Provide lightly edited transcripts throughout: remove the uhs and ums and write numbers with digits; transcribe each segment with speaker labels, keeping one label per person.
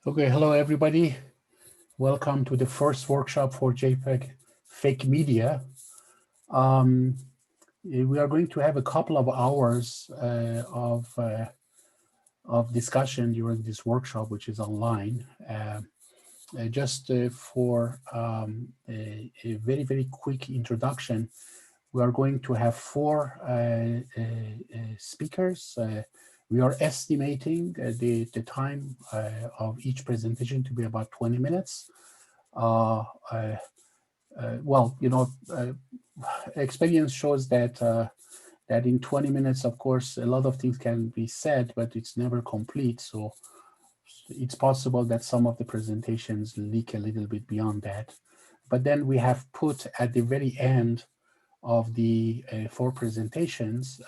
Speaker 1: Okay, hello everybody. Welcome to the first workshop for JPEG fake media. We are going to have a couple of hours of discussion during this workshop, which is online. Just for a very quick introduction, we are going to have four speakers. We are estimating the time of each presentation to be about 20 minutes. Well, experience shows that that in 20 minutes, of course, a lot of things can be said, but it's never complete. So it's possible that some of the presentations leak a little bit beyond that. But then we have put at the very end of the four presentations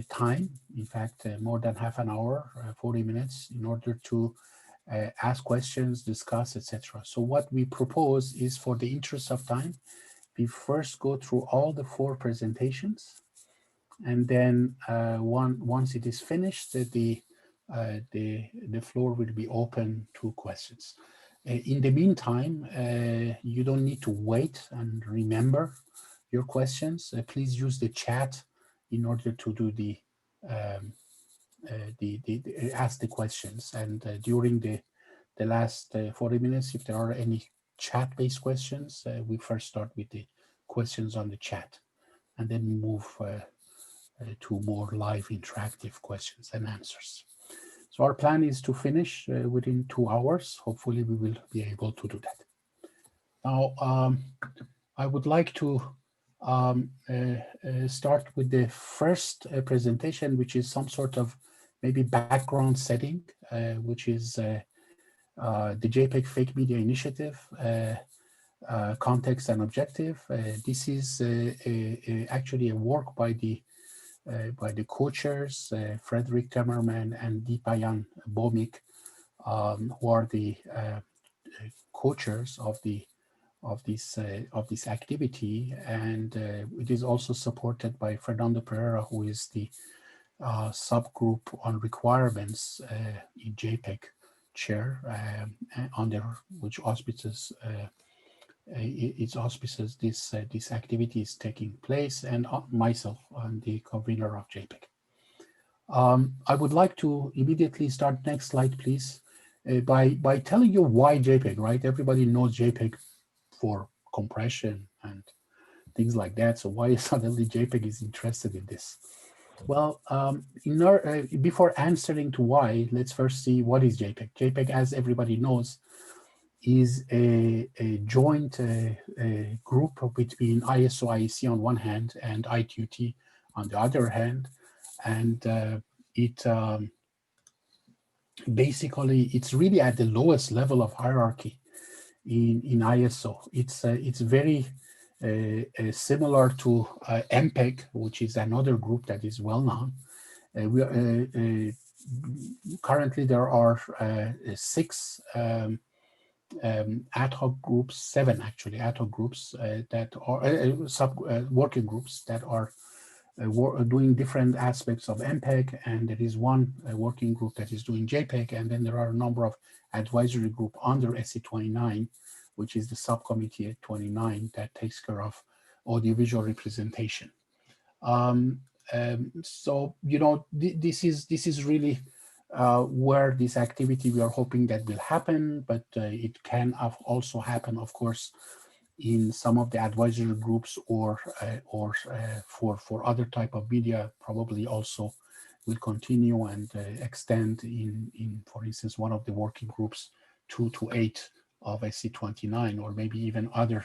Speaker 1: time, in fact, more than half an hour, 40 minutes, in order to ask questions, discuss, etc. So what we propose is, for the interest of time, we first go through all the four presentations, and then once it is finished, the floor will be open to questions. In the meantime, you don't need to wait and remember your questions. Please use the chat in order to do ask the questions. And during the last 40 minutes, if there are any chat-based questions, we first start with the questions on the chat, and then move to more live interactive questions and answers. So our plan is to finish within 2 hours. Hopefully we will be able to do that. Now, I would like to start with the first presentation, which is some sort of maybe background setting, which is the JPEG Fake Media Initiative, context and objective. This is actually a work by the co-chairs, Frederick Temmerman and Deepayan Bomik, who are the co-chairs of this activity, and it is also supported by Fernando Pereira, who is the subgroup on requirements in JPEG chair, under which auspices this activity is taking place, and myself, I'm the convener of JPEG. I would like to immediately start, next slide please, by telling you why JPEG, right? Everybody knows JPEG for compression and things like that. So why suddenly JPEG is interested in this? Well, before answering to why, let's first see what is JPEG. JPEG, as everybody knows, is a joint group between ISO IEC on one hand and ITUT on the other hand, and it basically, it's really at the lowest level of hierarchy in ISO. It's very similar to MPEG, which is another group that is well known. Currently there are 6 ad hoc groups, 7 actually ad hoc groups that are working groups that are doing different aspects of MPEG, and there is one working group that is doing JPEG, and then there are a number of advisory group under SC29, which is the subcommittee at 29 that takes care of audiovisual representation. So this is really where this activity we are hoping that will happen, but it can also happen, of course, in some of the advisory groups, or for other type of media, probably also will continue and extend in, for instance, one of the working groups 2 to 8 of SC29, or maybe even other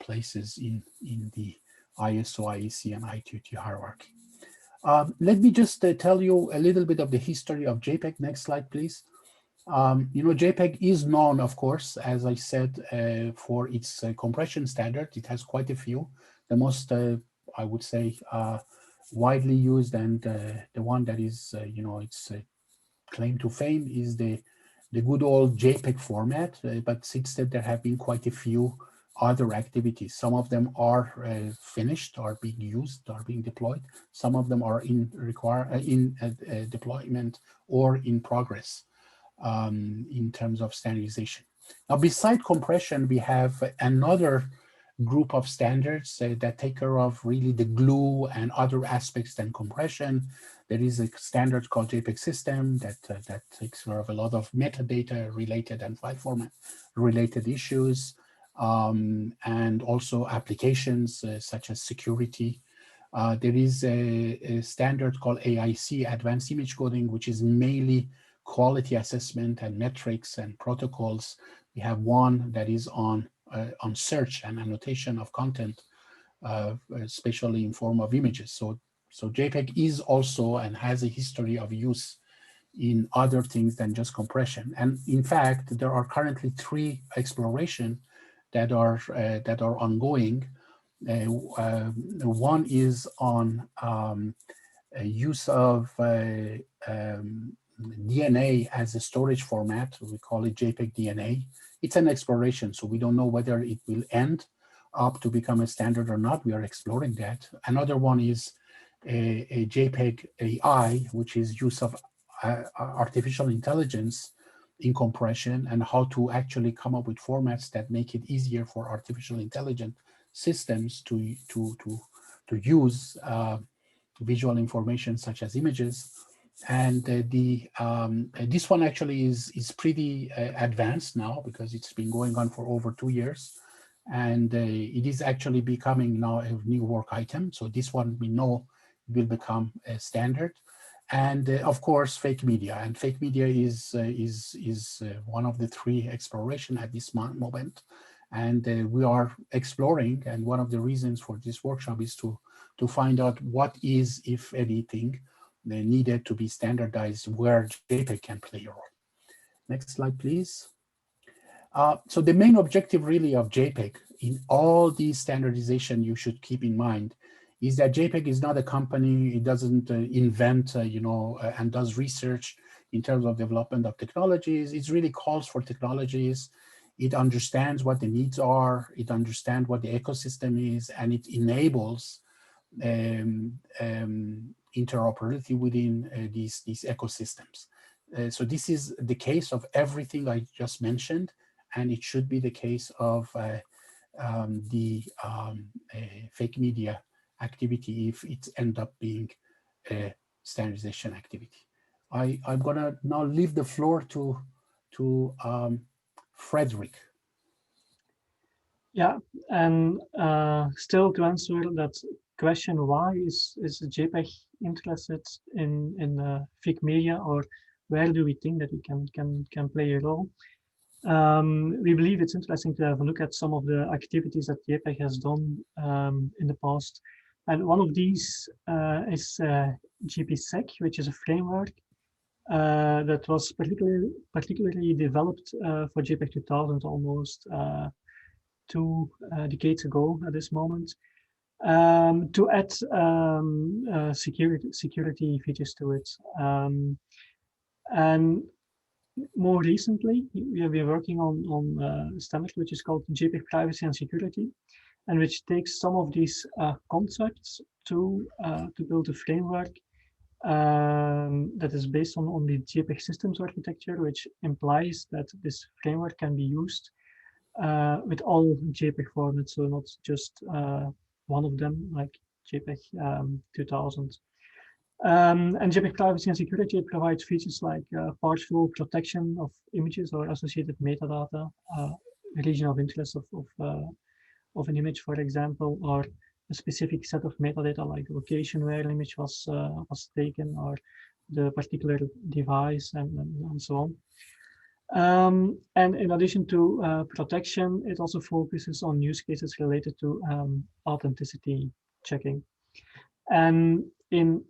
Speaker 1: places in the ISO, IEC, and ITUT hierarchy. Let me just tell you a little bit of the history of JPEG. Next slide, please. JPEG is known, of course, as I said, for its compression standard. It has quite a few. The most, I would say, widely used, and the one that is, its claim to fame is the good old JPEG format. But since then, there have been quite a few other activities. Some of them are finished, are being used, are being deployed. Some of them are in deployment or in progress. in terms of standardization. Now, beside compression, we have another group of standards that take care of really the glue and other aspects than compression. There is a standard called JPEG system that takes care of a lot of metadata related and file format related issues, and also applications such as security. There is a standard called AIC, Advanced Image Coding, which is mainly quality assessment and metrics and protocols. We have one that is on search and annotation of content, especially in form of images. So JPEG is also and has a history of use in other things than just compression. And in fact, there are currently 3 explorations that are ongoing. One is on use of DNA as a storage format. We call it JPEG DNA. It's an exploration, so we don't know whether it will end up to become a standard or not. We are exploring that. Another one is a JPEG AI, which is use of artificial intelligence in compression, and how to actually come up with formats that make it easier for artificial intelligent systems to use visual information such as images. And this one actually is pretty advanced now, because it's been going on for over 2 years, and it is actually becoming now a new work item. So this one we know will become a standard. And of course, fake media. And fake media is one of the 3 exploration at this moment. And we are exploring, and one of the reasons for this workshop is to find out what is, if anything, needed to be standardized, where JPEG can play a role. Next slide, please. So the main objective really of JPEG in all these standardization you should keep in mind is that JPEG is not a company. It doesn't invent, and does research in terms of development of technologies. It really calls for technologies. It understands what the needs are. It understands what the ecosystem is, and it enables interoperability within these ecosystems. So this is the case of everything I just mentioned, and it should be the case of the fake media activity if it ends up being a standardization activity. I'm gonna now leave the floor to Frederick.
Speaker 2: Yeah, and still to answer that question, why is JPEG interested in fake media, or where do we think that we can play a role? We believe it's interesting to have a look at some of the activities that JPEG has done in the past. And one of these is GPSec, which is a framework that was particularly developed for JPEG 2000 almost 2 decades ago at this moment, to add security features to it. And more recently, we have been working on a standard which is called JPEG Privacy and Security, and which takes some of these concepts to build a framework that is based on the JPEG systems architecture, which implies that this framework can be used with all JPEG formats, so not just one of them, like JPEG 2000. And JPEG Privacy and Security provides features like partial protection of images or associated metadata, region of interest of an image, for example, or a specific set of metadata like the location where an image was taken, or the particular device, and so on. And in addition to protection, it also focuses on use cases related to authenticity checking. And in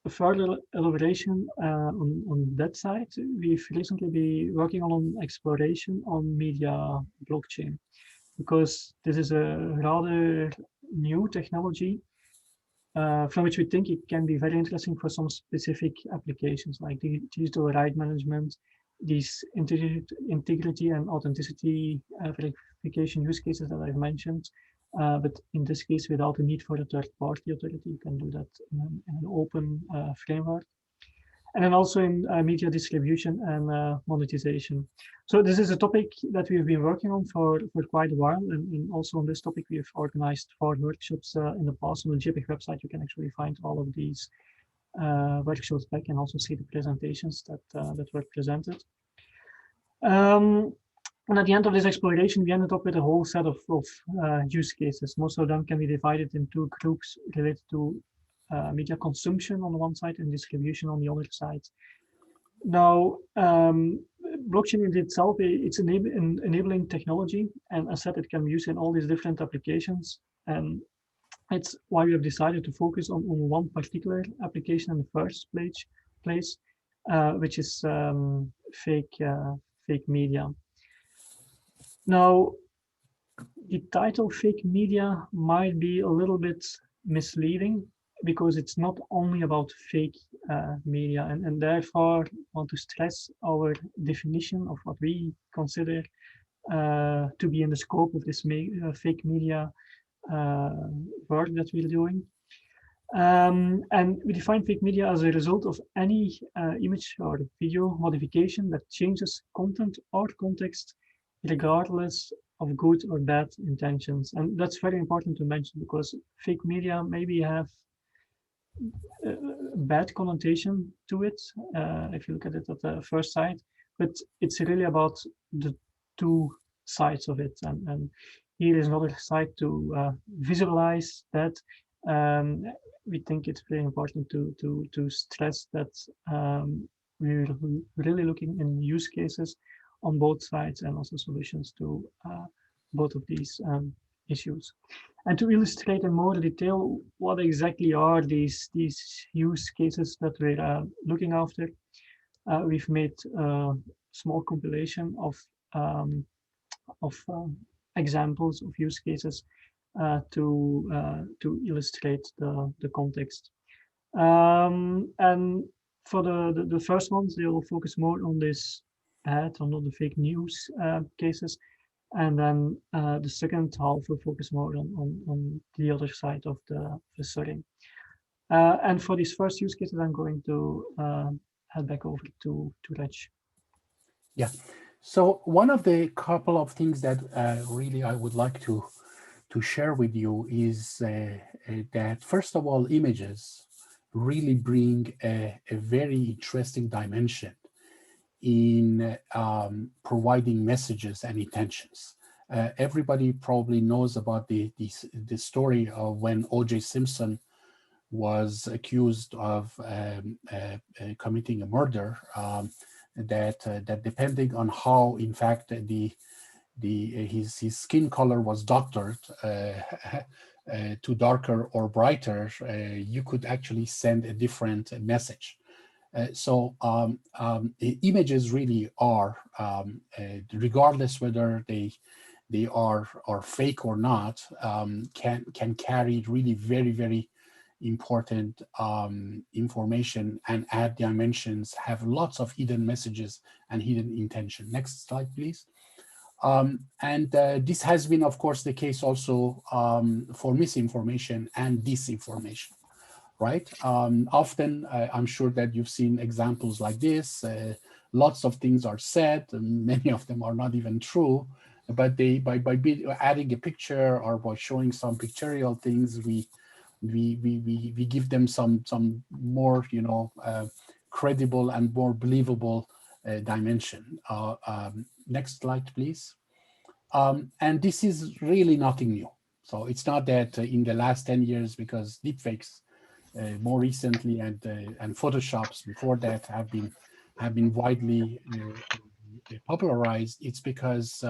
Speaker 2: further elaboration on that side, we've recently been working on exploration on media blockchain, because this is a rather new technology from which we think it can be very interesting for some specific applications like digital right management, these integrity and authenticity verification use cases that I've mentioned. But in this case, without the need for a third-party authority, you can do that in an open framework. and then also in media distribution and monetization. So this is a topic that we've been working on for quite a while, and also on this topic we've organized 4 workshops in the past. On the JPEG website you can actually find all of these workshops back and also see the presentations that were presented. And at the end of this exploration, we ended up with a whole set of use cases. Most of them can be divided into groups related to media consumption on the one side and distribution on the other side. Now, blockchain in itself, it's enabling technology, and as said, it can be used in all these different applications. And it's why we have decided to focus on one particular application in the first place, which is fake media. Now, the title fake media might be a little bit misleading because it's not only about fake media, and therefore want to stress our definition of what we consider to be in the scope of this fake media work that we're doing. And we define fake media as a result of any image or video modification that changes content or context regardless of good or bad intentions. And that's very important to mention because fake media maybe have a bad connotation to it if you look at it at the first sight, but it's really about the 2 sides of it. And here is another side to visualize that. We think it's very important to stress that we're really looking in use cases on both sides and also solutions to both of these issues. And to illustrate in more detail what exactly are these use cases that we're looking after, we've made a small compilation of examples of use cases to illustrate the context. And for the first ones, they will focus more on this on the fake news cases, and then the second half will focus more on the other side of the study. And for these first use cases, I'm going to head back over to Reg.
Speaker 1: Yeah. So one of the couple of things that really I would like to share with you is that first of all, images really bring a very interesting dimension in providing messages and intentions. Everybody probably knows about the story of when O.J. Simpson was accused of committing a murder. That depending on how, in fact, his skin color was doctored to darker or brighter, you could actually send a different message. So images really are, regardless whether they are fake or not, can carry really very, very important information and add dimensions, have lots of hidden messages and hidden intention. Next slide, please. And this has been, of course, the case also for misinformation and disinformation. Right? Often, I'm sure that you've seen examples like this. Lots of things are said, and many of them are not even true. But by adding a picture or by showing some pictorial things, we give them some more, credible and more believable dimension. Next slide, please. And this is really nothing new. So it's not that in the last 10 years, because deepfakes more recently and Photoshops before that have been widely popularized. It's because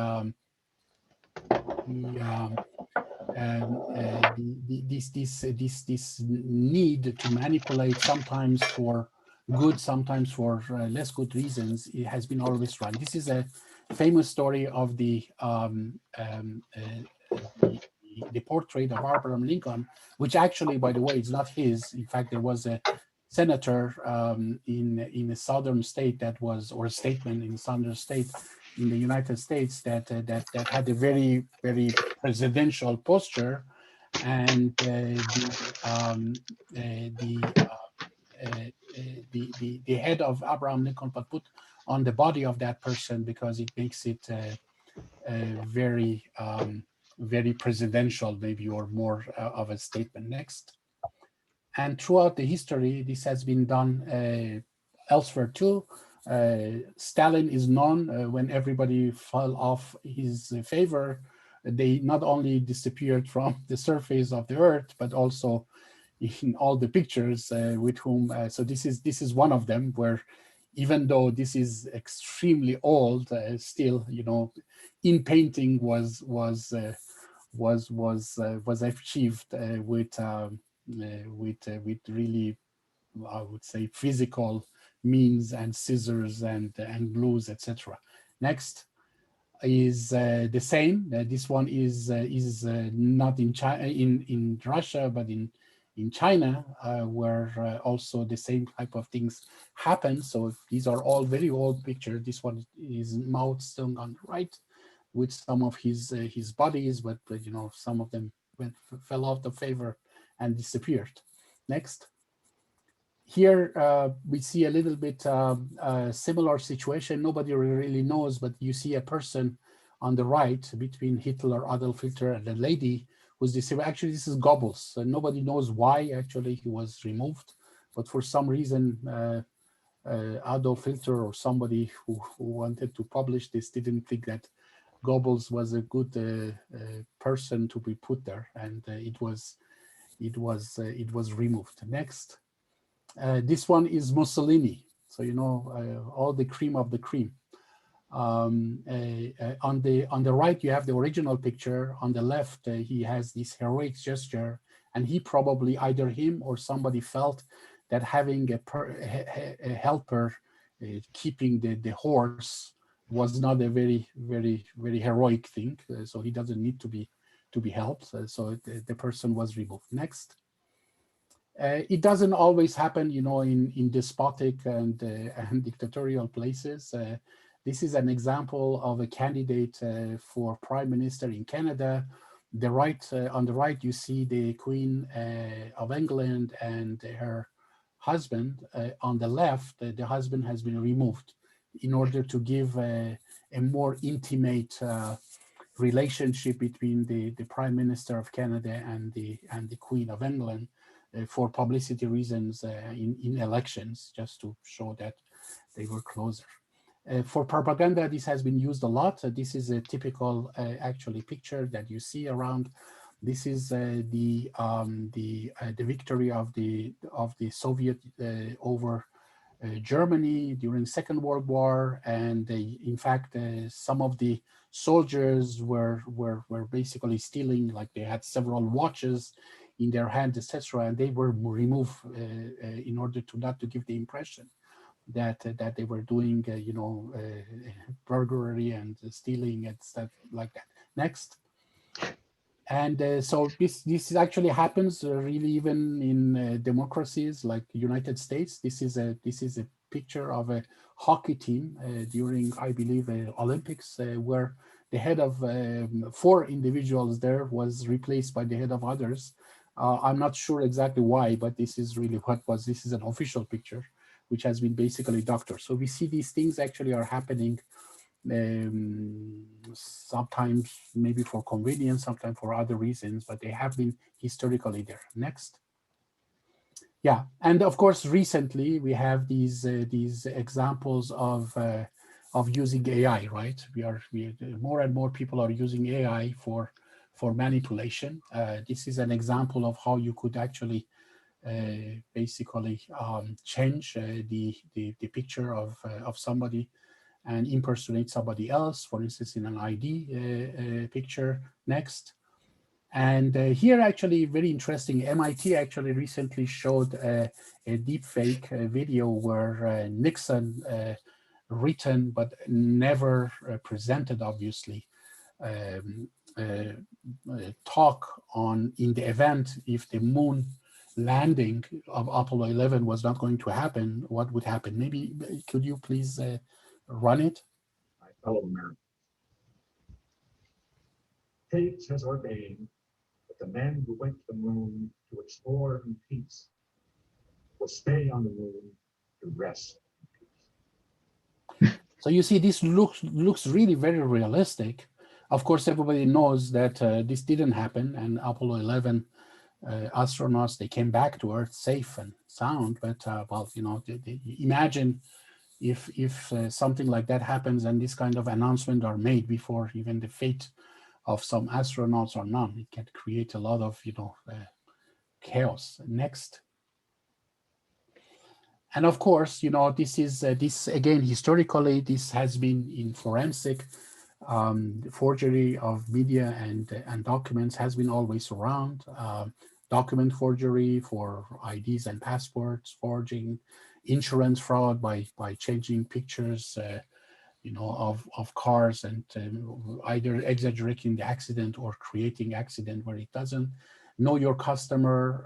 Speaker 1: this need to manipulate, sometimes for good, sometimes for less good reasons, it has been always run. This is a famous story of the portrait of Abraham Lincoln, which actually, by the way, is not his. In fact, there was a senator in a southern state that was, or a statesman in a southern state in the United States that had a very, very presidential posture, and the head of Abraham Lincoln, but put on the body of that person because it makes it very very presidential, maybe, or more of a statement. Next. And throughout the history, this has been done elsewhere too. Stalin is known when everybody fell off his favor. They not only disappeared from the surface of the earth, but also in all the pictures with whom. So this is one of them where, even though this is extremely old, still, in painting was achieved with really, I would say, physical means and scissors and glues, etc. Next is the same. This one is not in China, in Russia, but in China, where also the same type of things happen. So these are all very old pictures. This one is Mao Zedong on the right, with some of his bodies, but some of them fell out of favor and disappeared. Next. Here we see a little bit similar situation. Nobody really knows, but you see a person on the right between Hitler, Adolf Hitler, and a lady who's disabled. Actually, this is Goebbels. So nobody knows why actually he was removed, but for some reason, Adolf Hitler or somebody who wanted to publish this didn't think that Goebbels was a good person to be put there, and it was removed. Next. This one is Mussolini. So all the cream of the cream. On the right you have the original picture. On the left he has this heroic gesture, and he probably, either him or somebody, felt that having a helper keeping the horse was not a very heroic thing. So he doesn't need to be helped. So the person was removed. Next. It doesn't always happen, in despotic and dictatorial places. This is an example of a candidate for prime minister in Canada. On the right, you see the Queen of England and her husband. On the left, the husband has been removed in order to give a more intimate relationship between the Prime Minister of Canada and the Queen of England. For publicity reasons in elections, just to show that they were closer. For propaganda, this has been used a lot. This is a typical, actually, picture that you see around. This is the victory of the Soviet over Germany during Second World War, and in fact, some of the soldiers were basically stealing, like they had several watches in their hand, etc., and they were removed in order to not to give the impression that they were doing, burglary and stealing and stuff like that. Next. And so this actually happens really even in democracies like the United States. This is a picture of a hockey team during, I believe, Olympics, where the head of 4 individuals there was replaced by the head of others. I'm not sure exactly why, but this is really this is an official picture, which has been basically doctored. So we see these things actually are happening sometimes maybe for convenience, sometimes for other reasons, but they have been historically there. Next. Yeah, and of course, recently we have these examples of using AI, right? More and more people are using AI for manipulation. This is an example of how you could actually basically change the picture of somebody and impersonate somebody else, for instance, in an ID picture. Next. And here, actually, very interesting, MIT actually recently showed a deepfake video where Nixon, written but never presented, obviously, um, talk in the event if the moon landing of Apollo 11 was not going to happen, what would happen? Maybe could you please run it?
Speaker 3: My fellow Americans, fate has ordained that the men who went to the moon to explore in peace will stay on the moon to rest.
Speaker 1: So you see, this looks really very realistic. Of course, everybody knows that this didn't happen, and Apollo 11 astronauts, they came back to Earth safe and sound. But well, you know, imagine if something like that happens and this kind of announcement are made before even the fate of some astronauts or none. It can create a lot of, you know, chaos. Next. And of course, you know, this is this again historically, this has been in forensic. Forgery of media and documents has been always around. Document forgery for IDs and passports, forging, insurance fraud by changing pictures, you know, of cars and either exaggerating the accident or creating accident where it doesn't. Know your customer.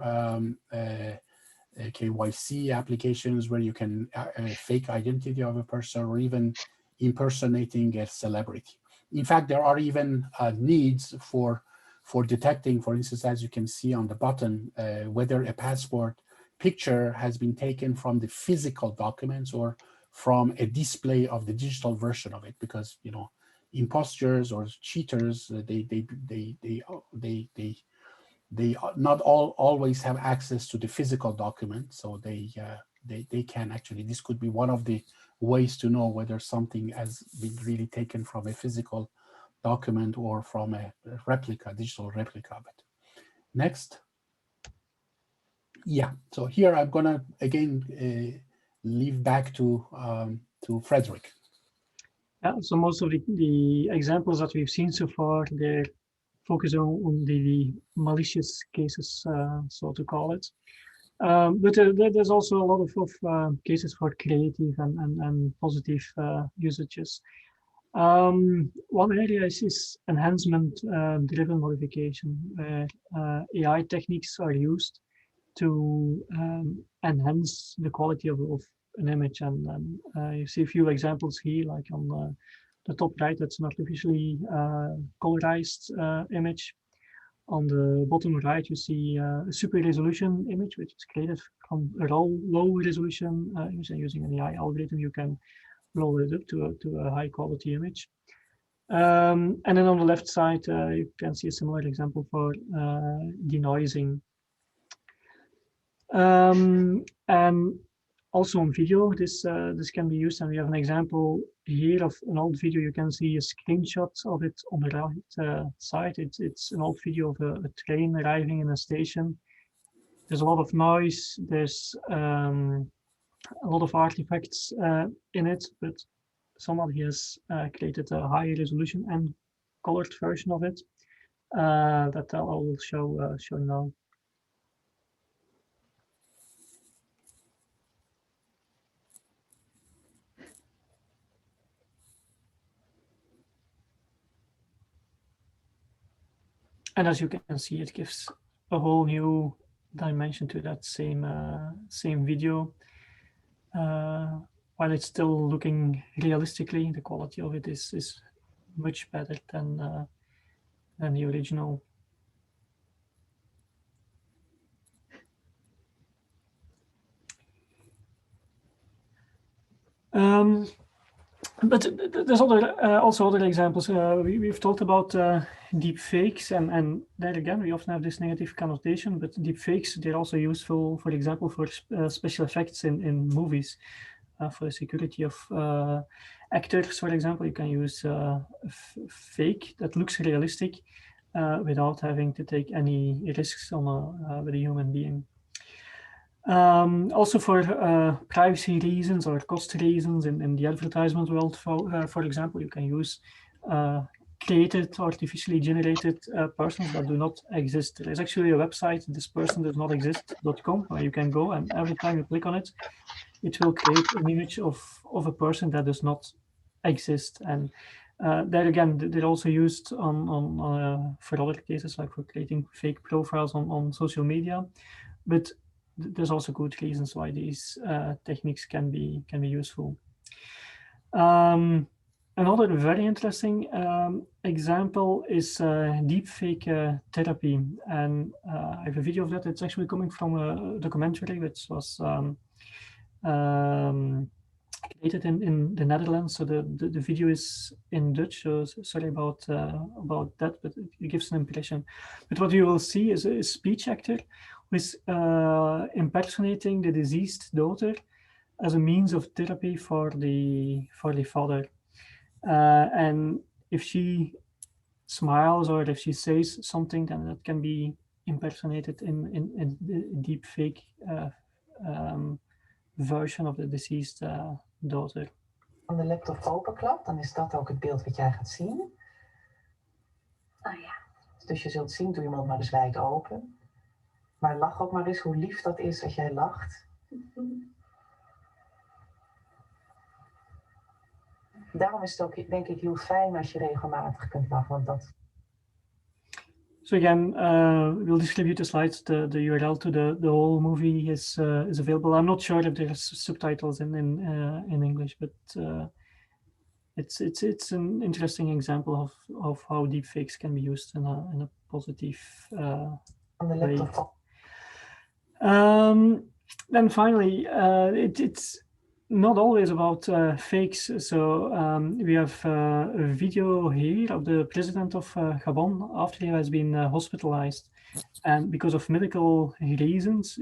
Speaker 1: KYC applications where you can fake identity of a person or even impersonating a celebrity. In fact, there are even needs for detecting, for instance, as you can see on the button, whether a passport picture has been taken from the physical documents or from a display of the digital version of it, because, you know, imposters or cheaters, they not always have access to the physical document, so they can actually, this could be one of the ways to know whether something has been really taken from a physical document or from a replica, digital replica of it. Next. Yeah, so here I'm gonna again leave back to Frederick.
Speaker 2: Yeah, so most of the examples that we've seen so far, they're focused on the malicious cases, so to call it. But there's also a lot of cases for creative and positive usages. One area is enhancement driven modification, where AI techniques are used to enhance the quality of an image. And you see a few examples here, like on the top right, that's an artificially colorized image. On the bottom right, you see a super resolution image, which is created from a low resolution image. And using an AI algorithm, you can lower it up to a high quality image. And then on the left side, you can see a similar example for denoising. And also on video, this can be used, and we have an example here of an old video. You can see a screenshot of it on the right side. It's an old video of a train arriving in a station. There's a lot of noise. There's a lot of artifacts in it, but somebody has created a high resolution and colored version of it that I will show now. And as you can see, it gives a whole new dimension to that same video. While it's still looking realistically, the quality of it is much better than the original. But there's also other examples. We've talked about deepfakes, and there again, we often have this negative connotation, but deepfakes, they're also useful, for example, for special effects in movies. For the security of actors, for example, you can use fake that looks realistic without having to take any risks on with a human being. Also for privacy reasons or cost reasons in the advertisement world, for example, you can use created, artificially generated persons that do not exist. There is actually a website, thispersondoesnotexist.com, where you can go, and every time you click on it, it will create an image of a person that does not exist. And there again, they're also used for other cases, like for creating fake profiles on social media. But there's also good reasons why these techniques can be useful. And Another very interesting example is deepfake therapy, and I have a video of that. It's actually coming from a documentary which was created in the Netherlands. So the video is in Dutch. So sorry about that, but it gives an impression. But what you will see is a speech actor who is impersonating the deceased daughter as a means of therapy for the father. And if she smiles or if she says something, then that can be impersonated in the deep fake version of the deceased daughter.
Speaker 4: Als de laptop openklapt, dan is dat ook het beeld wat jij gaat zien. Oh ja. Dus je zult zien, doe je mond maar eens wijd open. Maar lach ook maar eens hoe lief dat is als jij lacht. Daarom is het ook, denk ik, heel fijn als je regelmatig kunt lachen, want dat...
Speaker 2: So again, we'll distribute the slides. The URL to the whole movie is available. I'm not sure if there's subtitles in English, but it's an interesting example of how deepfakes can be used in a positive way. Then finally, it's not always about fakes. So we have a video here of the president of Gabon after he has been hospitalized. And because of medical reasons,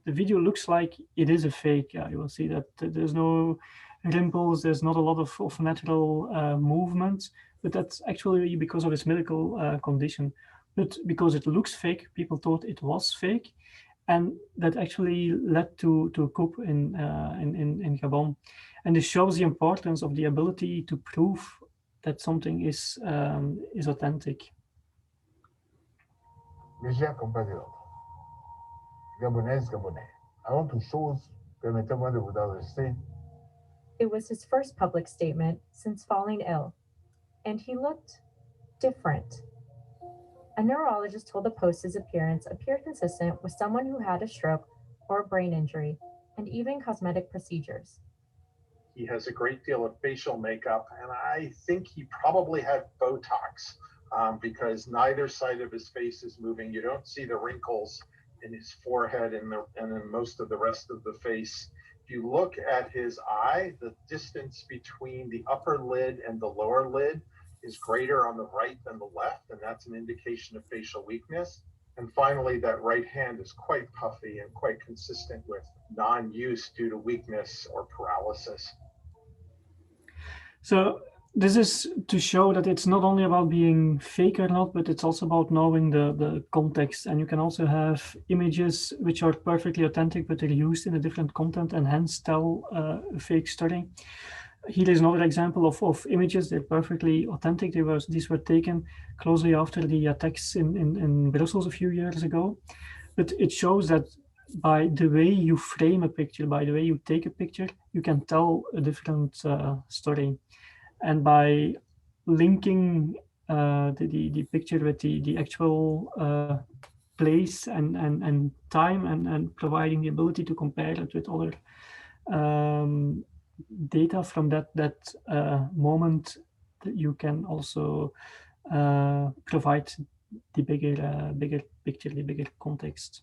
Speaker 2: the video looks like it is a fake. You will see that there's no rimples, there's not a lot of natural movements, but that's actually because of his medical condition. But because it looks fake, people thought it was fake. And that actually led to a coup in Gabon. And this shows the importance of the ability to prove that something is authentic.
Speaker 5: Mes chers compatriotes, Gabonaises, Gabonais, avant toute chose, permettez-moi de vous adresser.
Speaker 6: It was his first public statement since falling ill, and he looked different. A neurologist told the Post his appearance appeared consistent with someone who had a stroke or brain injury, and even cosmetic procedures.
Speaker 3: He has a great deal of facial makeup, and I think he probably had Botox because neither side of his face is moving. You don't see the wrinkles in his forehead and in most of the rest of the face. If you look at his eye, the distance between the upper lid and the lower lid is greater on the right than the left, and that's an indication of facial weakness. And finally, that right hand is quite puffy and quite consistent with non-use due to weakness or paralysis.
Speaker 2: So this is to show that it's not only about being fake or not, but it's also about knowing the context. And you can also have images which are perfectly authentic, but they're used in a different content and hence tell a fake story. Here is another example of images. They're perfectly authentic. These were taken closely after the attacks in Brussels a few years ago. But it shows that by the way you frame a picture, by the way you take a picture, you can tell a different story. And by linking the picture with the actual place and time and providing the ability to compare it with other data from that moment, you can also provide the bigger picture, the bigger context.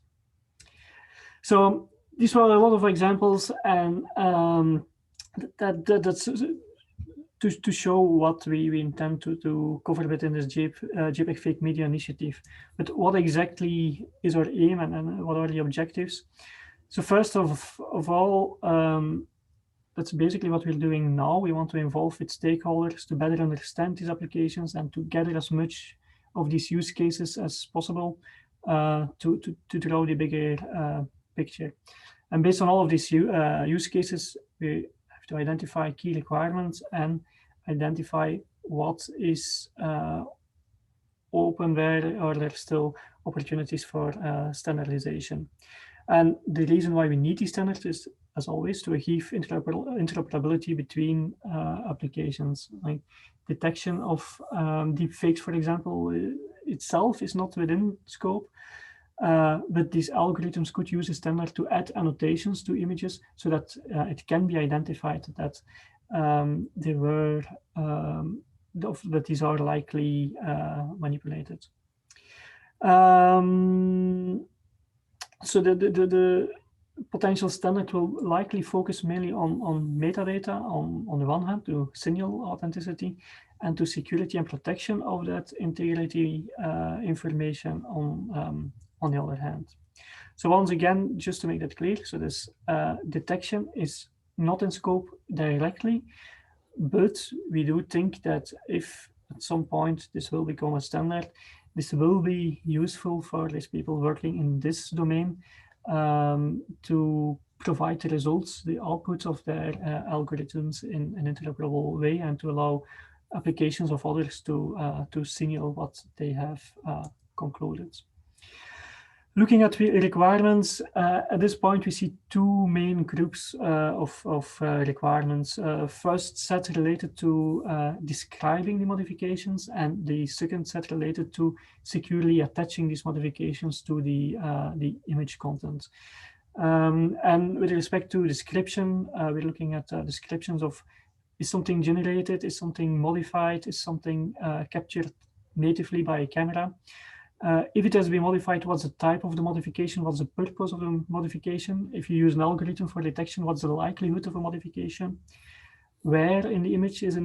Speaker 2: So these were a lot of examples, and that's to show what we intend to cover within this JPEG Fake Media Initiative. But what exactly is our aim and what are the objectives? So first of all, that's basically what we're doing now. We want to involve with stakeholders to better understand these applications and to gather as much of these use cases as possible to draw the bigger picture. And based on all of these use cases, we have to identify key requirements and identify what is open, where are there still opportunities for standardization. And the reason why we need these standards is, as always, to achieve interoperability between applications. Like detection of deepfakes, for example, itself is not within scope, but these algorithms could use a standard to add annotations to images so that it can be identified that that these are likely manipulated. So the potential standard will likely focus mainly on metadata on the one hand to signal authenticity, and to security and protection of that integrity information on the other hand. So once again, just to make that clear, so this detection is not in scope directly, but we do think that if at some point this will become a standard, this will be useful for these people working in this domain to provide the results, the outputs of their algorithms in an interoperable way, and to allow applications of others to signal what they have concluded. Looking at requirements, at this point we see two main groups of requirements. First set related to describing the modifications, and the second set related to securely attaching these modifications to the image content. And with respect to description, we're looking at descriptions of, is something generated, is something modified, is something captured natively by a camera. If it has been modified, what's the type of the modification? What's the purpose of the modification? If you use an algorithm for detection, what's the likelihood of a modification? Where in the image is a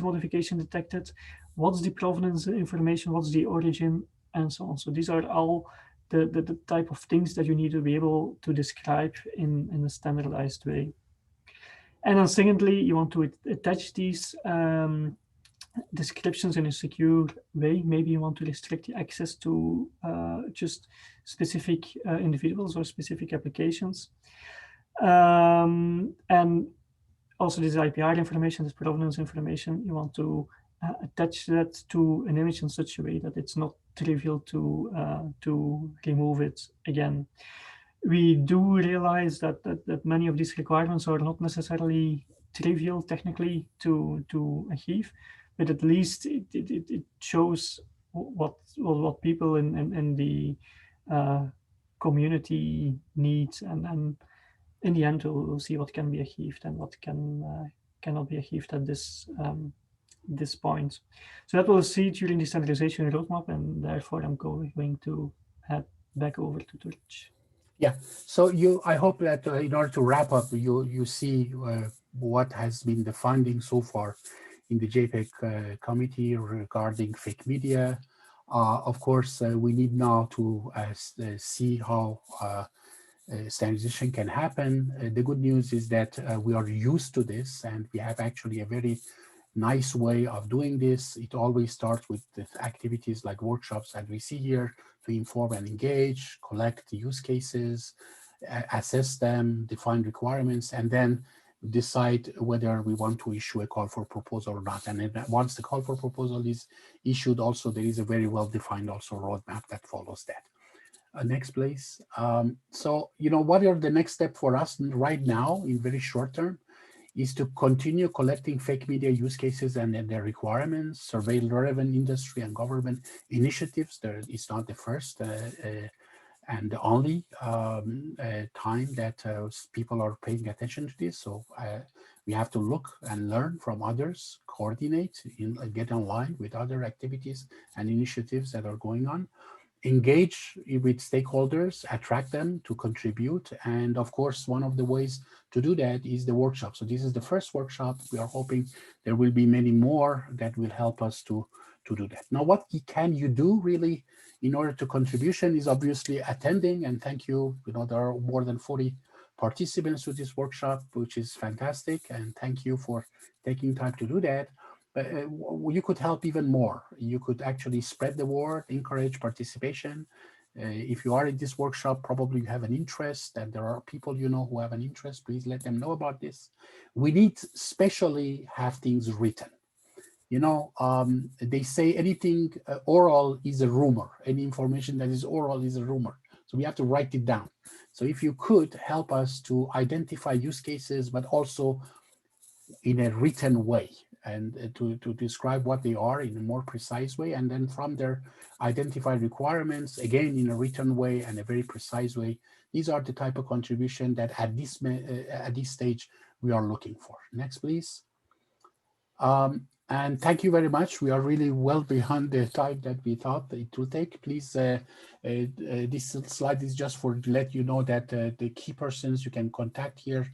Speaker 2: modification detected? What's the provenance information? What's the origin? And so on. So these are all the type of things that you need to be able to describe in a standardized way. And then secondly, you want to attach these descriptions in a secure way. Maybe you want to restrict the access to just specific individuals or specific applications. And also this IPR information, this provenance information, you want to attach that to an image in such a way that it's not trivial to remove it again. We do realize that many of these requirements are not necessarily trivial technically to achieve, but at least it shows what people in the community need, and in the end we'll see what can be achieved and what cannot be achieved at this point. So that we'll see during the standardization roadmap, and therefore I'm going to head back over to Turch.
Speaker 1: Yeah, so I hope that in order to wrap up, you see what has been the finding so far in the JPEG committee regarding fake media. Of course, we need now to see how standardization can happen. The good news is that we are used to this, and we have actually a very nice way of doing this. It always starts with the activities like workshops that we see here to inform and engage, collect use cases, assess them, define requirements, and then decide whether we want to issue a call for proposal or not. And then once the call for proposal is issued, also there is a very well-defined also roadmap that follows that. Next, please. So, what are the next step for us right now in very short term is to continue collecting fake media use cases and their requirements, survey relevant industry and government initiatives. It's not the first and the only time that people are paying attention to this. So we have to look and learn from others, coordinate, get online with other activities and initiatives that are going on. Engage with stakeholders, attract them to contribute. And of course, one of the ways to do that is the workshop. So this is the first workshop. We are hoping there will be many more that will help us to do that. Now, what can you do really in order to contribution is obviously attending. And thank you. There are more than 40 participants to this workshop, which is fantastic. And thank you for taking time to do that. But you could help even more. You could actually spread the word, encourage participation. If you are in this workshop, probably you have an interest, and there are people who have an interest. Please let them know about this. We need especially have things written. They say anything oral is a rumor. Any information that is oral is a rumor. So we have to write it down. So if you could help us to identify use cases, but also in a written way, and to describe what they are in a more precise way, and then from their identified requirements, again, in a written way and a very precise way. These are the type of contribution that at this stage we are looking for. Next, please. And thank you very much. We are really well behind the time that we thought it would take. Please, this slide is just for to let you know that the key persons you can contact here,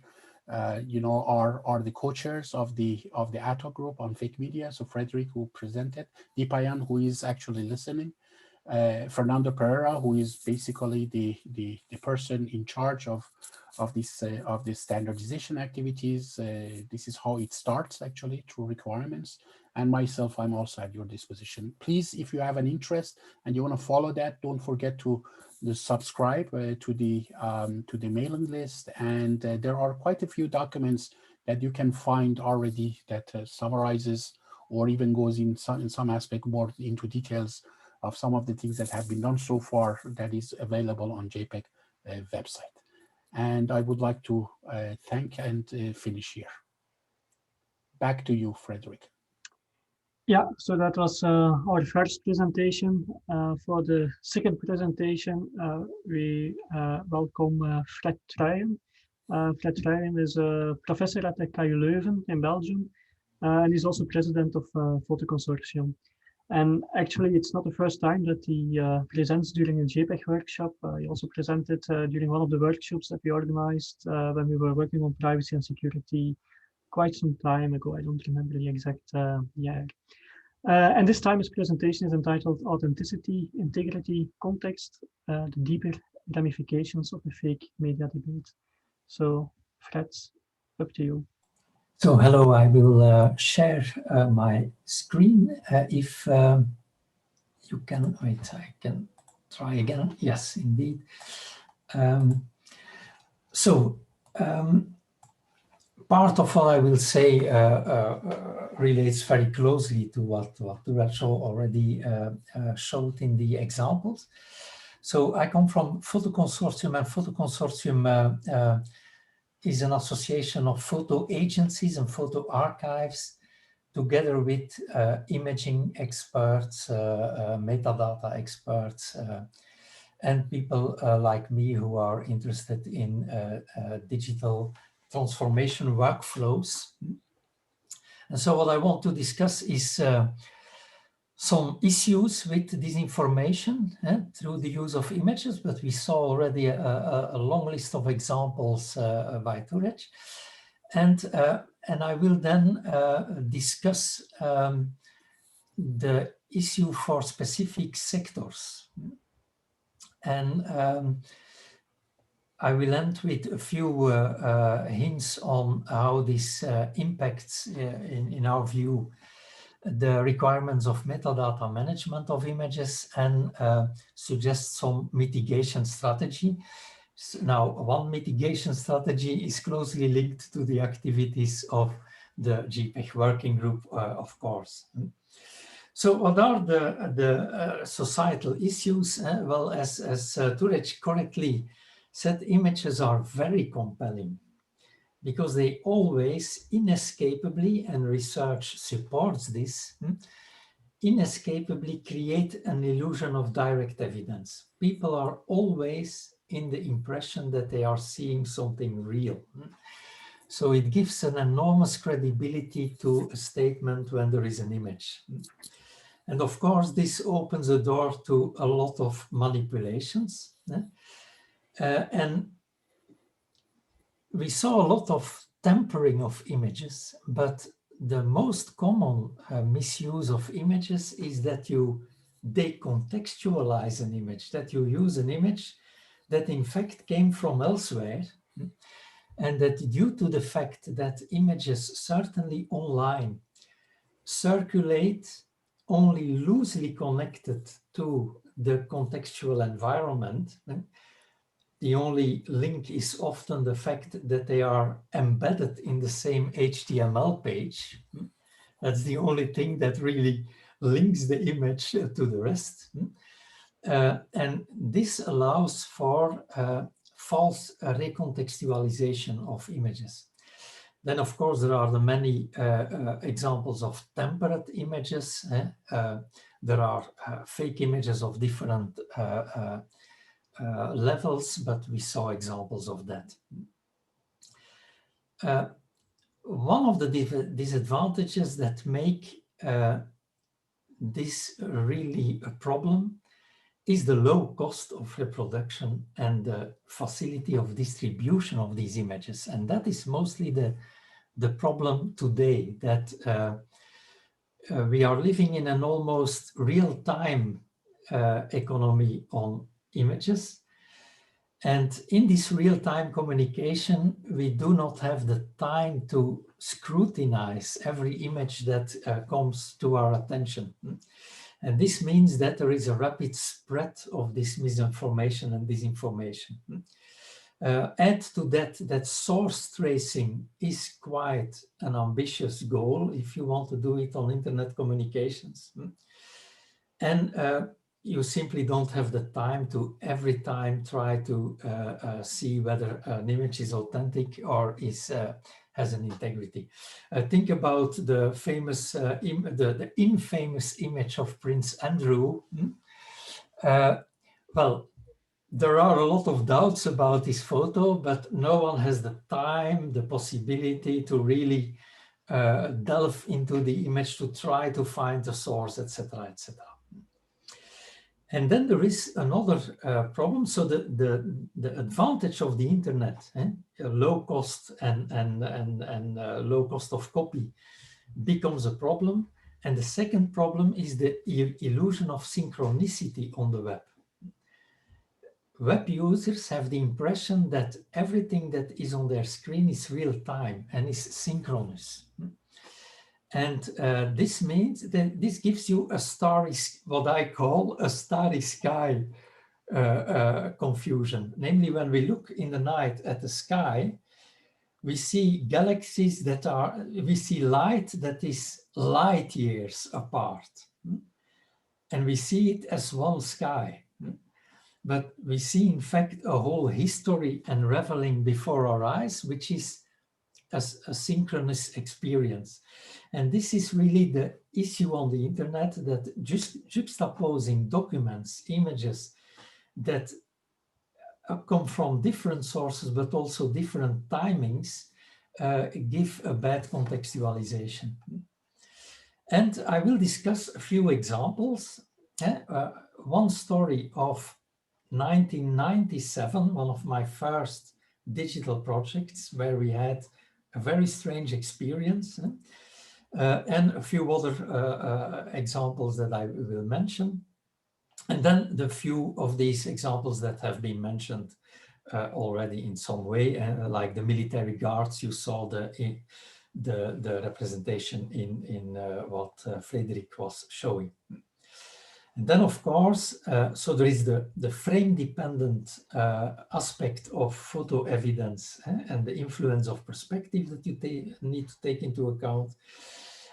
Speaker 1: you know, are the co-chairs of the ATO group on fake media. So Frederick, who presented, Deepayan, who is actually listening, Fernando Pereira, who is basically the person in charge of the standardization activities. This is how it starts actually through requirements. And myself, I'm also at your disposition. Please, if you have an interest and you want to follow that, don't forget to subscribe to the mailing list. And there are quite a few documents that you can find already that summarizes or even goes in some aspect more into details of some of the things that have been done so far that is available on JPEG website. And I would like to thank and finish here. Back to you, Frederick.
Speaker 2: Yeah, so that was our first presentation. For the second presentation, we welcome Fred Truijen. Fred Truijen is a professor at the KU Leuven in Belgium, and he's also president of Photo Consortium. And actually, it's not the first time that he presents during a JPEG workshop. He also presented during one of the workshops that we organized when we were working on privacy and security quite some time ago. I don't remember the exact year. And this time his presentation is entitled Authenticity, Integrity, Context, the Deeper Ramifications of the Fake Media Debate. So, Fred, up to you.
Speaker 7: So hello, I will share my screen. If you can, wait, I can try again. Yes, indeed. Part of what I will say relates very closely to what Duracho already showed in the examples. So I come from Photo Consortium, and Photo Consortium is an association of photo agencies and photo archives together with imaging experts, metadata experts, and people like me who are interested in digital transformation workflows. And so what I want to discuss is some issues with disinformation through the use of images, but we saw already a long list of examples by Turec. And I will then discuss the issue for specific sectors. And I will end with a few hints on how this impacts, in our view, the requirements of metadata management of images, and suggest some mitigation strategy. So now, one mitigation strategy is closely linked to the activities of the JPEG working group, of course. So what are the societal issues? Well, as Turec correctly said, images are very compelling because they always inescapably, and research supports this, inescapably create an illusion of direct evidence. People are always in the impression that they are seeing something real. So it gives an enormous credibility to a statement when there is an image. And of course, this opens a door to a lot of manipulations. And we saw a lot of tempering of images, but the most common misuse of images is that you decontextualize an image, that you use an image that in fact came from elsewhere, and that due to the fact that images, certainly online, circulate only loosely connected to the contextual environment, the only link is often the fact that they are embedded in the same HTML page. That's the only thing that really links the image to the rest. And this allows for false recontextualization of images. Then, of course, there are the many examples of tempered images. There are fake images of different levels, but we saw examples of that. one of the disadvantages that make this really a problem is the low cost of reproduction and the facility of distribution of these images. And that is mostly the problem today, that we are living in an almost real-time economy on images. And in this real-time communication, we do not have the time to scrutinize every image that comes to our attention. And this means that there is a rapid spread of this misinformation and disinformation. Add to that source tracing is quite an ambitious goal if you want to do it on internet communications. And you simply don't have the time to every time try to see whether an image is authentic or has an integrity. Think about the famous, the infamous image of Prince Andrew. Well, there are a lot of doubts about this photo, but no one has the time, the possibility to really delve into the image to try to find the source, etc., etc. And then there is another problem. So the advantage of the internet, low cost and low cost of copy, becomes a problem. And the second problem is the illusion of synchronicity on the web. Web users have the impression that everything that is on their screen is real time and is synchronous. And this means that this gives you a starry, what I call a starry sky confusion. Namely, when we look in the night at the sky, we see galaxies that we see light that is light years apart. And we see it as one sky. But we see, in fact, a whole history unraveling before our eyes, which is a synchronous experience. And this is really the issue on the internet, that just juxtaposing documents, images that come from different sources, but also different timings, give a bad contextualization. And I will discuss a few examples. One story of 1997, one of my first digital projects, where we had a very strange experience, and a few other examples that I will mention. And then the few of these examples that have been mentioned already in some way, like the military guards. You saw the representation in what Frederick was showing. And then, of course, so there is the frame-dependent aspect of photo evidence and the influence of perspective that you need to take into account.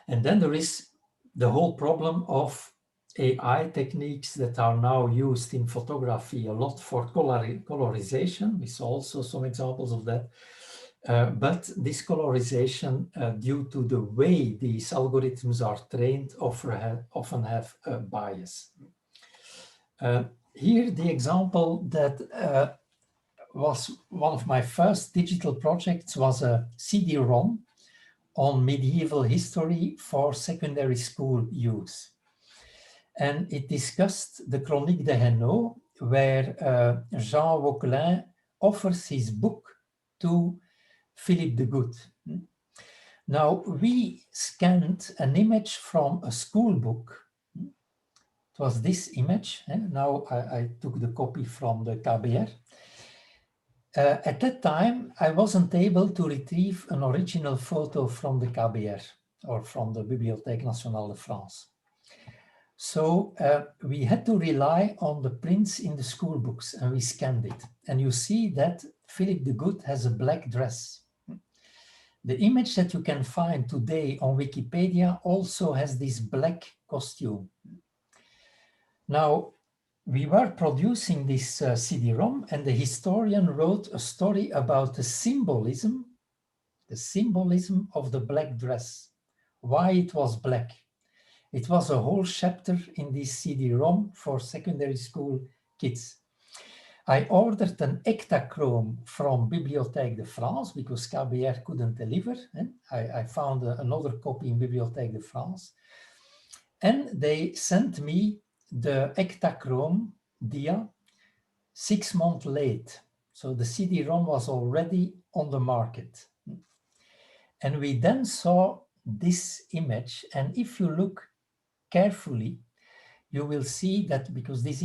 Speaker 7: And then there is the whole problem of AI techniques that are now used in photography a lot for colorization. We saw also some examples of that. But this colorization, due to the way these algorithms are trained, often have a bias. Here, the example that was one of my first digital projects was a CD-ROM on medieval history for secondary school use. And it discussed the Chronique de Hainaut, where Jean Vauquelin offers his book to Philip the Good. Now, we scanned an image from a school book. It was this image. Now I took the copy from the KBR. At that time, I wasn't able to retrieve an original photo from the KBR or from the Bibliothèque Nationale de France. So we had to rely on the prints in the school books, and we scanned it. And you see that Philip the Good has a black dress. The image that you can find today on Wikipedia also has this black costume. Now, we were producing this CD-ROM, and the historian wrote a story about the symbolism of the black dress, why it was black. It was a whole chapter in this CD-ROM for secondary school kids. I ordered an Ektachrome from Bibliothèque de France because KBR couldn't deliver. I found another copy in Bibliothèque de France. And they sent me the Ektachrome dia 6 months late. So the CD-ROM was already on the market. And we then saw this image. And if you look carefully, you will see that because this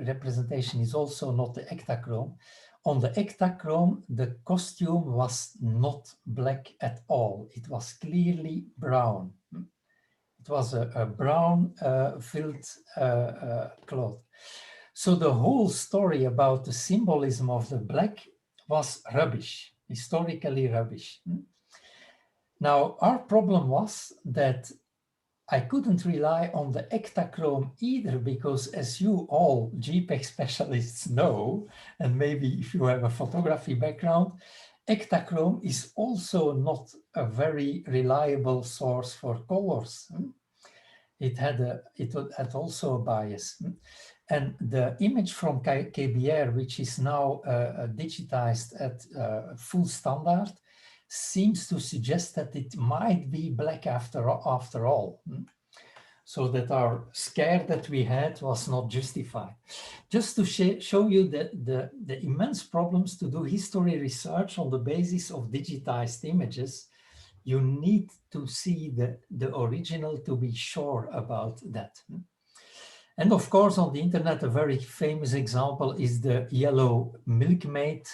Speaker 7: representation is also not the Ektachrome, on the Ektachrome, the costume was not black at all. It was clearly brown. It was a brown filled cloth. So the whole story about the symbolism of the black was rubbish, historically rubbish. Now, our problem was that I couldn't rely on the Ektachrome either, because as you all JPEG specialists know, and maybe if you have a photography background, Ektachrome is also not a very reliable source for colors. It had also a bias. And the image from KBR, which is now digitized at full standard, seems to suggest that it might be black after all. So that our scare that we had was not justified. Just to show you the immense problems to do history research on the basis of digitized images, you need to see the original to be sure about that. And of course, on the internet, a very famous example is the yellow milkmaid,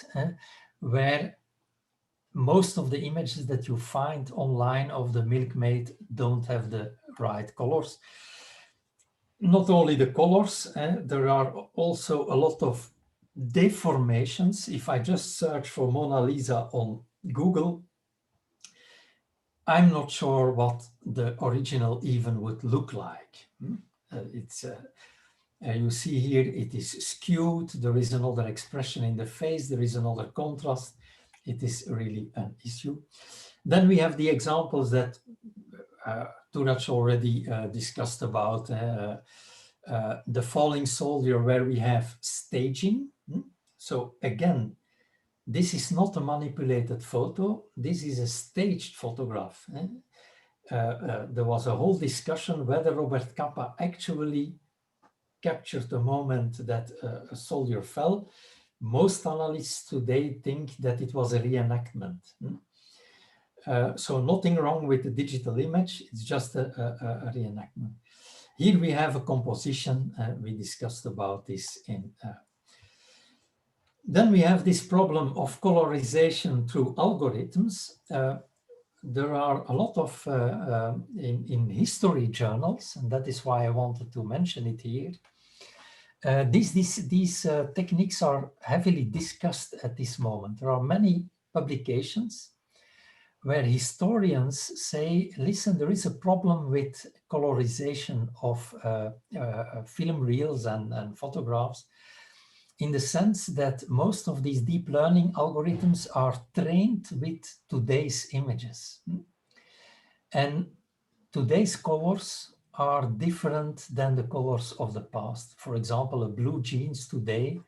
Speaker 7: where most of the images that you find online of the milkmaid don't have the right colors. Not only the colors, there are also a lot of deformations. If I just search for Mona Lisa on Google, I'm not sure what the original even would look like. You see here, it is skewed. There is another expression in the face. There is another contrast. It is really an issue. Then we have the examples that Turaj already discussed about the falling soldier, where we have staging. So again, this is not a manipulated photo. This is a staged photograph. There was a whole discussion whether Robert Capa actually captured the moment that a soldier fell. Most analysts today think that it was a reenactment. So nothing wrong with the digital image, it's just a reenactment. Here we have a composition, we discussed about this in... Then we have this problem of colorization through algorithms. There are a lot of, in history journals, and that is why I wanted to mention it here. These techniques are heavily discussed at this moment. There are many publications where historians say, listen, there is a problem with colorization of film reels and photographs, in the sense that most of these deep learning algorithms are trained with today's images. And today's colors are different than the colors of the past. For example, a blue jeans today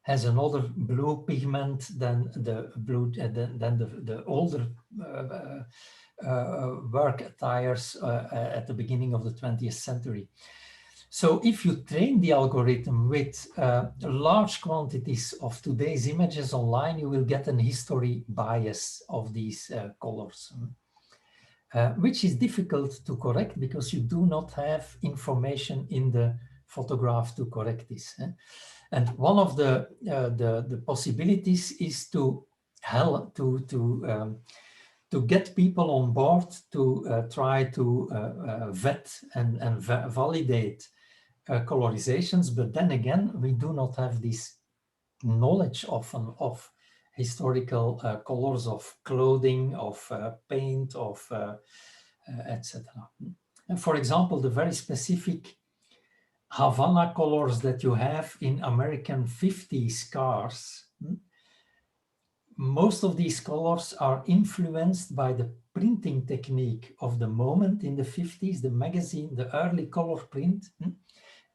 Speaker 7: has another blue pigment than the blue the older work attires at the beginning of the 20th century. So if you train the algorithm with large quantities of today's images online, you will get an history bias of these colors. Which is difficult to correct because you do not have information in the photograph to correct this. And one of the possibilities is to get people on board to try to vet and validate colorizations, but then again, we do not have this knowledge often of historical colors of clothing, of paint, of etc. And for example, the very specific Havana colors that you have in American 50s cars, most of these colors are influenced by the printing technique of the moment in the 50s, the magazine, the early color print,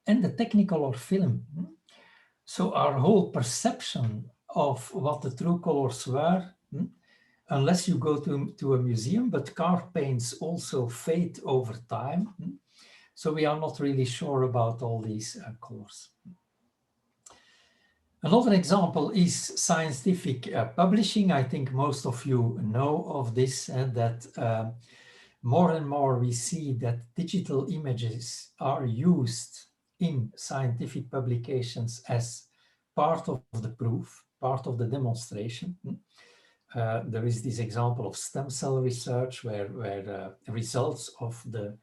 Speaker 7: and the Technicolor film. So our whole perception of what the true colors were, unless you go to a museum, but car paints also fade over time. So we are not really sure about all these colors. Another example is scientific publishing. I think most of you know of this, that more and more we see that digital images are used in scientific publications as part of the proof, part of the demonstration. There is this example of stem cell research where results of the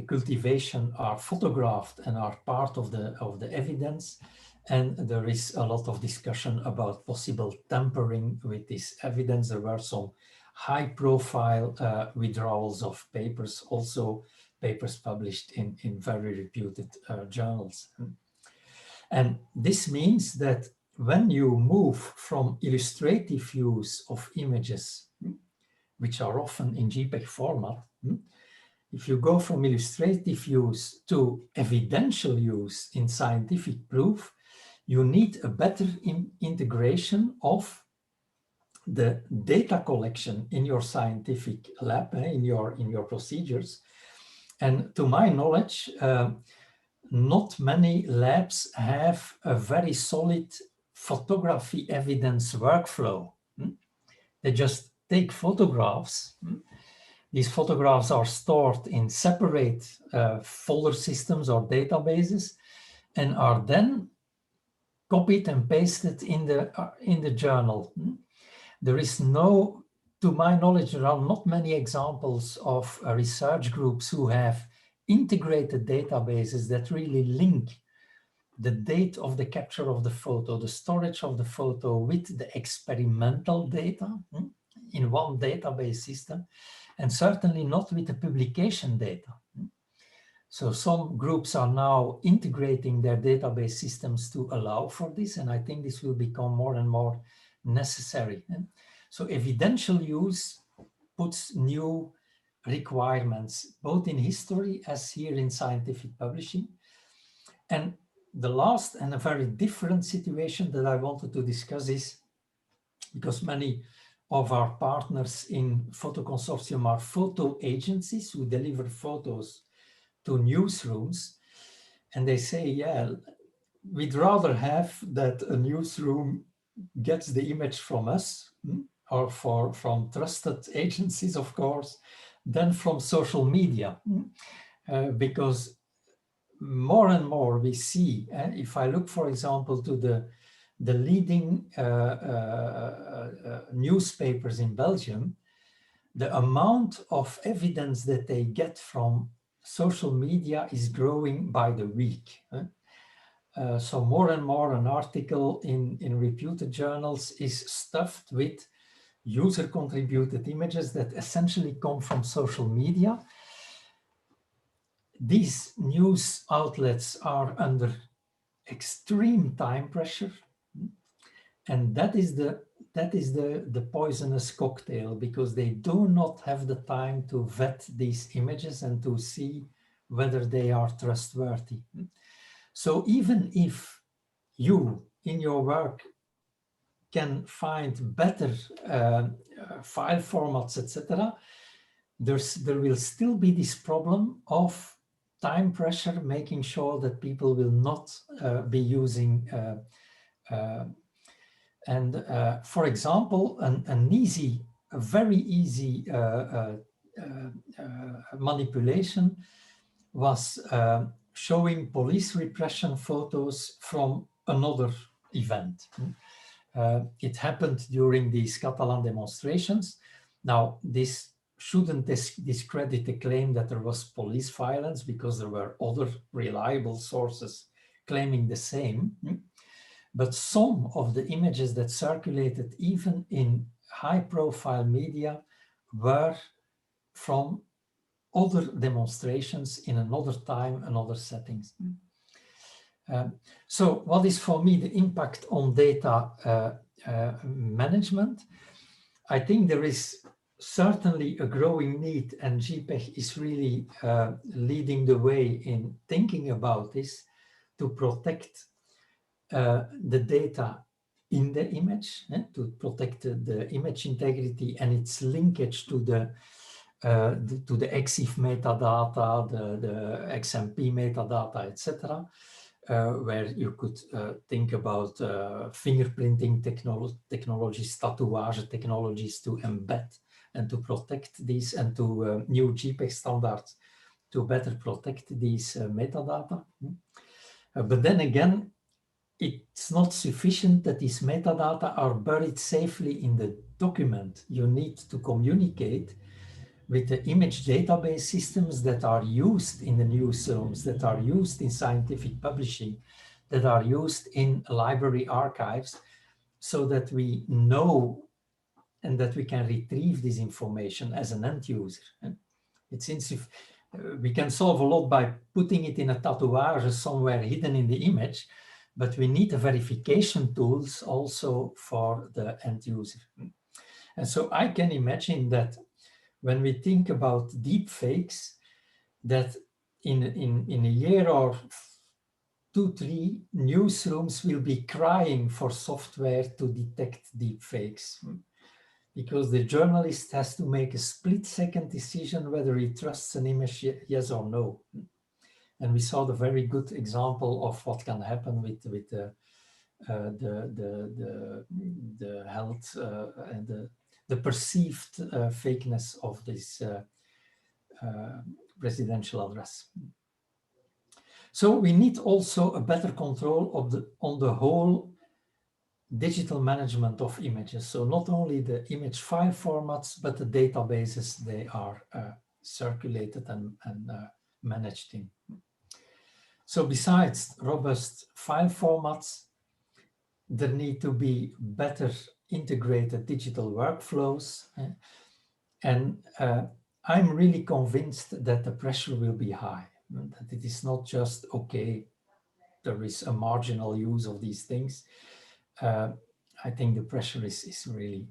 Speaker 7: cultivation are photographed and are part of the evidence. And there is a lot of discussion about possible tampering with this evidence. There were some high-profile withdrawals of papers, also papers published in very reputed journals. And this means that when you move from illustrative use of images, which are often in JPEG format, if you go from illustrative use to evidential use in scientific proof, you need a better integration of the data collection in your scientific lab, in your procedures. And to my knowledge, not many labs have a very solid photography evidence workflow. They just take photographs. These photographs are stored in separate folder systems or databases and are then copied and pasted in the journal. There is no, to my knowledge, there are not many examples of research groups who have integrated databases that really link the date of the capture of the photo, the storage of the photo with the experimental data in one database system, and certainly not with the publication data. So some groups are now integrating their database systems to allow for this, and I think this will become more and more necessary. So evidential use puts new requirements, both in history as here in scientific publishing. And the last and a very different situation that I wanted to discuss is, because many of our partners in Photo Consortium are photo agencies who deliver photos to newsrooms, and they say, yeah, we'd rather have that a newsroom gets the image from us, or from trusted agencies, of course, than from social media. Because more and more we see, if I look, for example, to the leading newspapers in Belgium, the amount of evidence that they get from social media is growing by the week. So more and more an article in reputed journals is stuffed with user-contributed images that essentially come from social media. These news outlets are under extreme time pressure, and that is the poisonous cocktail, because they do not have the time to vet these images and to see whether they are trustworthy. So even if you in your work can find better file formats, etc., there will still be this problem of time pressure, making sure that people will not be using. For example, a very easy manipulation was showing police repression photos from another event. It happened during these Catalan demonstrations. Now, this shouldn't discredit the claim that there was police violence, because there were other reliable sources claiming the same. But some of the images that circulated even in high-profile media were from other demonstrations in another time and other settings. So what is for me the impact on data management? I think there is certainly a growing need, and JPEG is really leading the way in thinking about this, to protect the data in the image, to protect the image integrity and its linkage to the EXIF metadata, the XMP metadata, etc., where you could think about fingerprinting technologies, tatoeage technologies to embed and to protect these, and to new JPEG standards to better protect these metadata. But then again, it's not sufficient that these metadata are buried safely in the document. You need to communicate with the image database systems that are used in the newsrooms, that are used in scientific publishing, that are used in library archives, so that we know and that we can retrieve this information as an end user. We can solve a lot by putting it in a tatoeage somewhere hidden in the image, but we need the verification tools also for the end user. And so I can imagine that when we think about deepfakes, that in a year or 2-3, newsrooms will be crying for software to detect deepfakes, because the journalist has to make a split-second decision whether he trusts an image, yes or no. And we saw the very good example of what can happen with the health and the perceived fakeness of this presidential address. So we need also a better control of on the whole digital management of images. So not only the image file formats, but the databases they are circulated and managed in. So besides robust file formats, there need to be better integrated digital workflows. And I'm really convinced that the pressure will be high, that it is not just, okay, there is a marginal use of these things. I think the pressure is really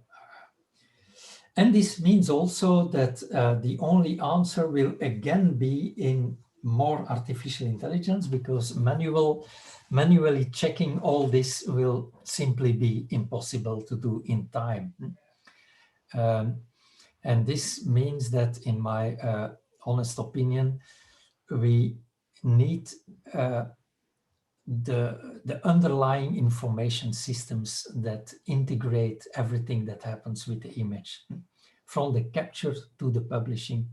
Speaker 7: and this means also that the only answer will again be in more artificial intelligence, because manually checking all this will simply be impossible to do in time. And this means that, in my honest opinion, we need the underlying information systems that integrate everything that happens with the image, from the capture to the publishing.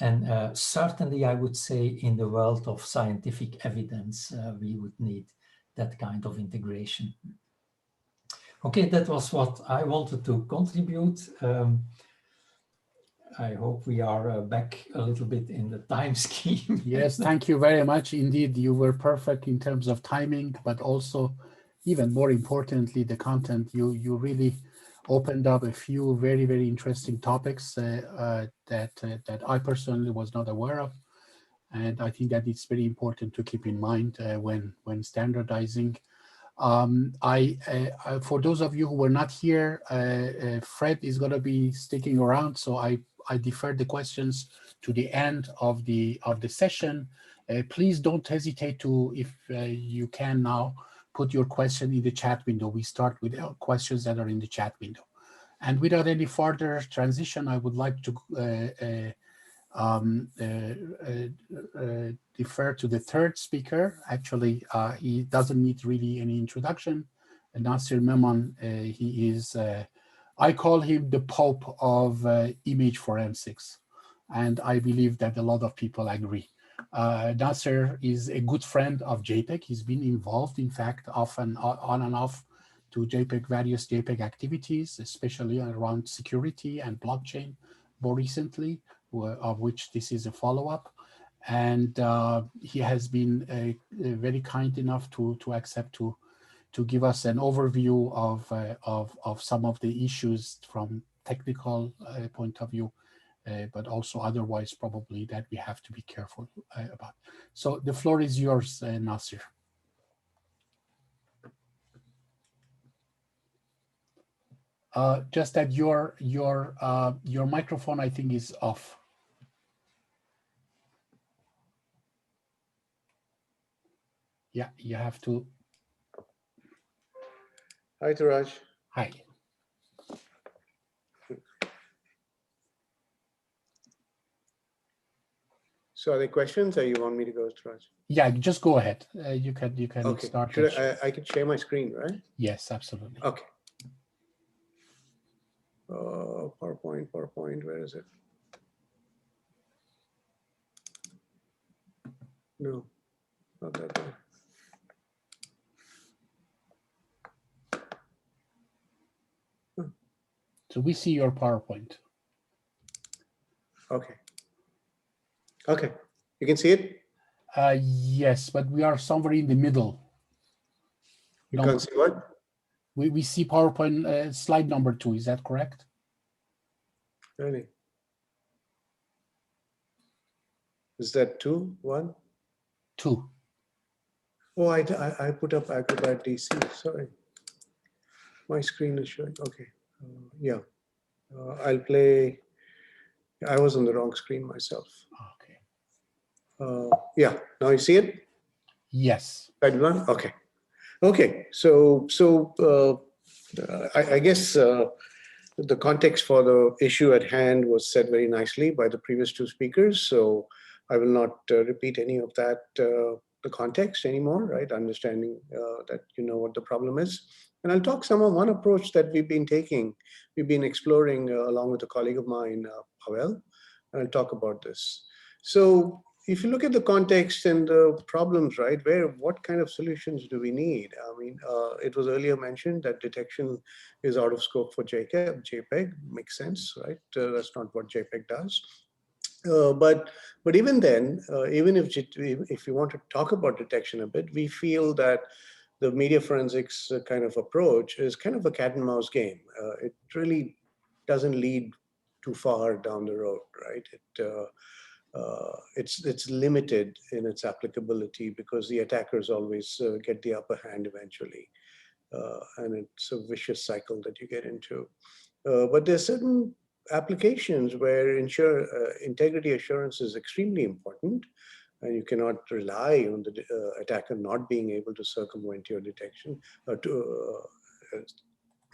Speaker 7: And certainly, I would say, in the world of scientific evidence, we would need that kind of integration. Okay, that was what I wanted to contribute. I hope we are back a little bit in the time scheme.
Speaker 1: Yes, thank you very much. Indeed, you were perfect in terms of timing, but also, even more importantly, the content. You really opened up a few very, very interesting topics that I personally was not aware of. And I think that it's very important to keep in mind when standardizing. For those of you who were not here, Fred is going to be sticking around, so I defer the questions to the end of the session. Please don't hesitate to, if you can now, put your question in the chat window. We start with questions that are in the chat window. And without any further transition, I would like to defer to the third speaker. Actually, he doesn't need really any introduction. Nasir Memon, he is, I call him the Pope of image forensics. And I believe that a lot of people agree. Nasir is a good friend of JPEG. He's been involved, in fact, often on and off to JPEG, various JPEG activities, especially around security and blockchain more recently, of which this is a follow-up. And he has been very kind enough to accept to give us an overview of some of the issues from technical point of view, but also otherwise probably that we have to be careful about. So the floor is yours, Nasir. Just that your microphone, I think, is off. Yeah, you have to.
Speaker 8: Hi, Taraj.
Speaker 1: Hi.
Speaker 8: So are there questions or you want me to go, Taraj?
Speaker 1: Yeah, just go ahead. You can
Speaker 8: Okay.
Speaker 1: start.
Speaker 8: Should I can share my screen, right?
Speaker 1: Yes, absolutely.
Speaker 8: Okay. PowerPoint, where is it? No, not that one.
Speaker 1: So we see your PowerPoint.
Speaker 8: Okay. Okay. You can see it?
Speaker 1: Yes, but we are somewhere in the middle.
Speaker 8: You can't see what?
Speaker 1: We see PowerPoint slide number 2. Is that correct?
Speaker 8: Really? Is that 2, 1?
Speaker 1: 2.
Speaker 8: Oh, I put up Acrobat DC. Sorry. My screen is showing. Okay. Yeah. I'll play. I was on the wrong screen myself.
Speaker 1: Okay.
Speaker 8: Yeah. Now you see it?
Speaker 1: Yes.
Speaker 8: Slide 1? Okay. Okay. So I guess the context for the issue at hand was said very nicely by the previous 2 speakers. So I will not repeat any of that, the context anymore, right? Understanding that you know what the problem is. And I'll talk some of one approach that we've been taking, we've been exploring along with a colleague of mine, Pavel, and I'll talk about this. So if you look at the context and the problems, right, what kind of solutions do we need? I mean, it was earlier mentioned that detection is out of scope for JPEG, makes sense, right? That's not what JPEG does. But even then, even if you want to talk about detection a bit, we feel that the media forensics kind of approach is kind of a cat and mouse game. It really doesn't lead too far down the road, right? It's limited in its applicability because the attackers always get the upper hand eventually. And it's a vicious cycle that you get into. But there's certain applications where integrity assurance is extremely important, and you cannot rely on the attacker not being able to circumvent your detection.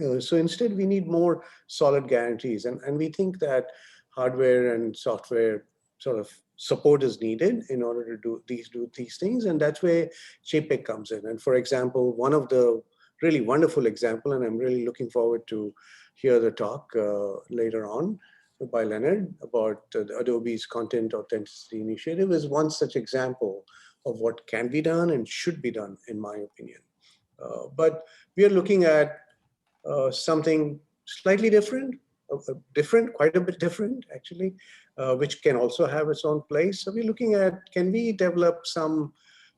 Speaker 8: So instead, we need more solid guarantees, and we think that hardware and software sort of support is needed in order to do these things, and that's where JPEG comes in. And for example, one of the really wonderful example, and I'm really looking forward to hear the talk later on by Leonard about Adobe's Content Authenticity Initiative, is one such example of what can be done and should be done, in my opinion. But we are looking at something slightly different, quite a bit different actually, which can also have its own place. So we're looking at, can we develop some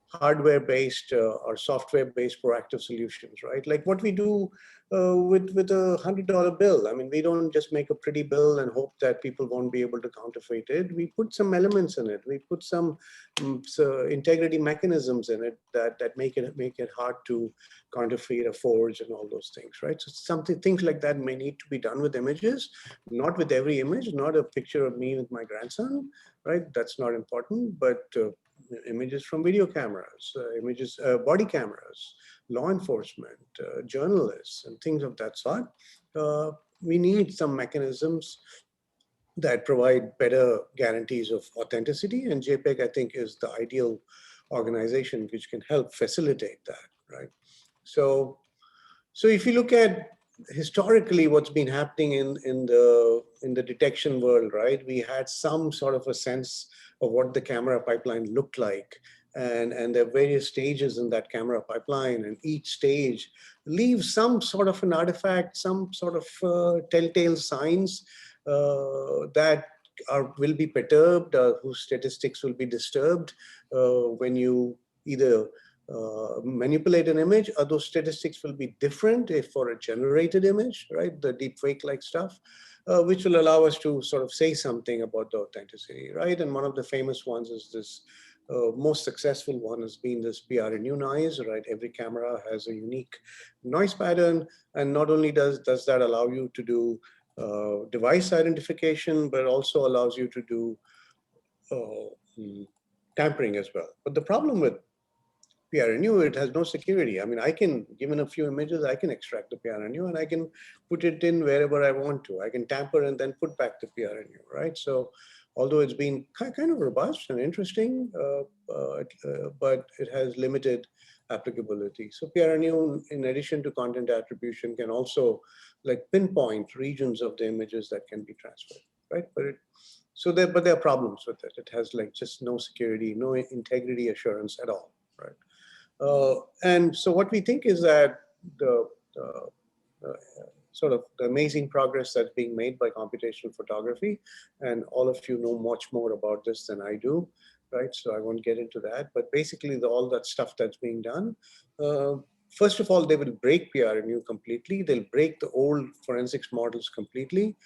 Speaker 8: hardware-based or software-based proactive solutions, right? Like what we do with a $100 bill. I mean, we don't just make a pretty bill and hope that people won't be able to counterfeit it. We put some elements in it. We put some integrity mechanisms in it that make it hard to counterfeit or forge and all those things, right? So things like that may need to be done with images, not with every image, not a picture of me with my grandson, right? That's not important, but images from video cameras, body cameras, law enforcement, journalists, and things of that sort. We need some mechanisms that provide better guarantees of authenticity, and JPEG, I think, is the ideal organization which can help facilitate that, right? So if you look at historically what's been happening in the detection world, right? We had some sort of a sense of what the camera pipeline looked like. And there are various stages in that camera pipeline, and each stage leaves some sort of an artifact, some sort of telltale signs that will be perturbed, whose statistics will be disturbed when you either manipulate an image, or those statistics will be different if for a generated image, right? The deepfake like stuff, which will allow us to sort of say something about the authenticity, right? And one of the famous ones is this, most successful one has been this PRNU noise, right? Every camera has a unique noise pattern, and not only does that allow you to do device identification, but also allows you to do tampering as well. But the problem with PRNU, it has no security. I mean, I can, given a few images, I can extract the PRNU and I can put it in wherever I want to. I can tamper and then put back the PRNU, right? So although it's been kind of robust and interesting, but it has limited applicability. So PRNU, in addition to content attribution, can also like pinpoint regions of the images that can be transferred, right? But there are problems with it. It has like just no security, no integrity assurance at all, right? And so what we think is that the sort of the amazing progress that's being made by computational photography, and all of you know much more about this than I do, right? So I won't get into that, but basically all that stuff that's being done, first of all, they will break PRNU completely. They'll break the old forensics models completely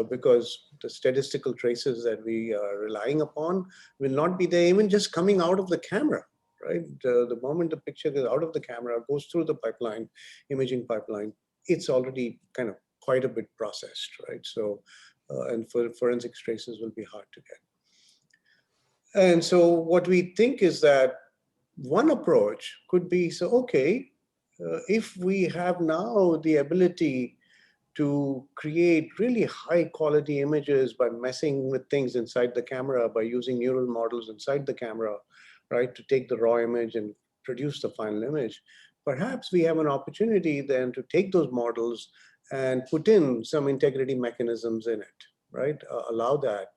Speaker 8: because the statistical traces that we are relying upon will not be there, even just coming out of the camera, right? The moment the picture is out of the camera, goes through the pipeline, imaging pipeline, it's already kind of quite a bit processed, right? So, and for forensics traces will be hard to get. And so what we think is that one approach could be, so, okay, if we have now the ability to create really high quality images by messing with things inside the camera, by using neural models inside the camera, right, to take the raw image and produce the final image, perhaps we have an opportunity then to take those models and put in some integrity mechanisms in it, right? Allow that,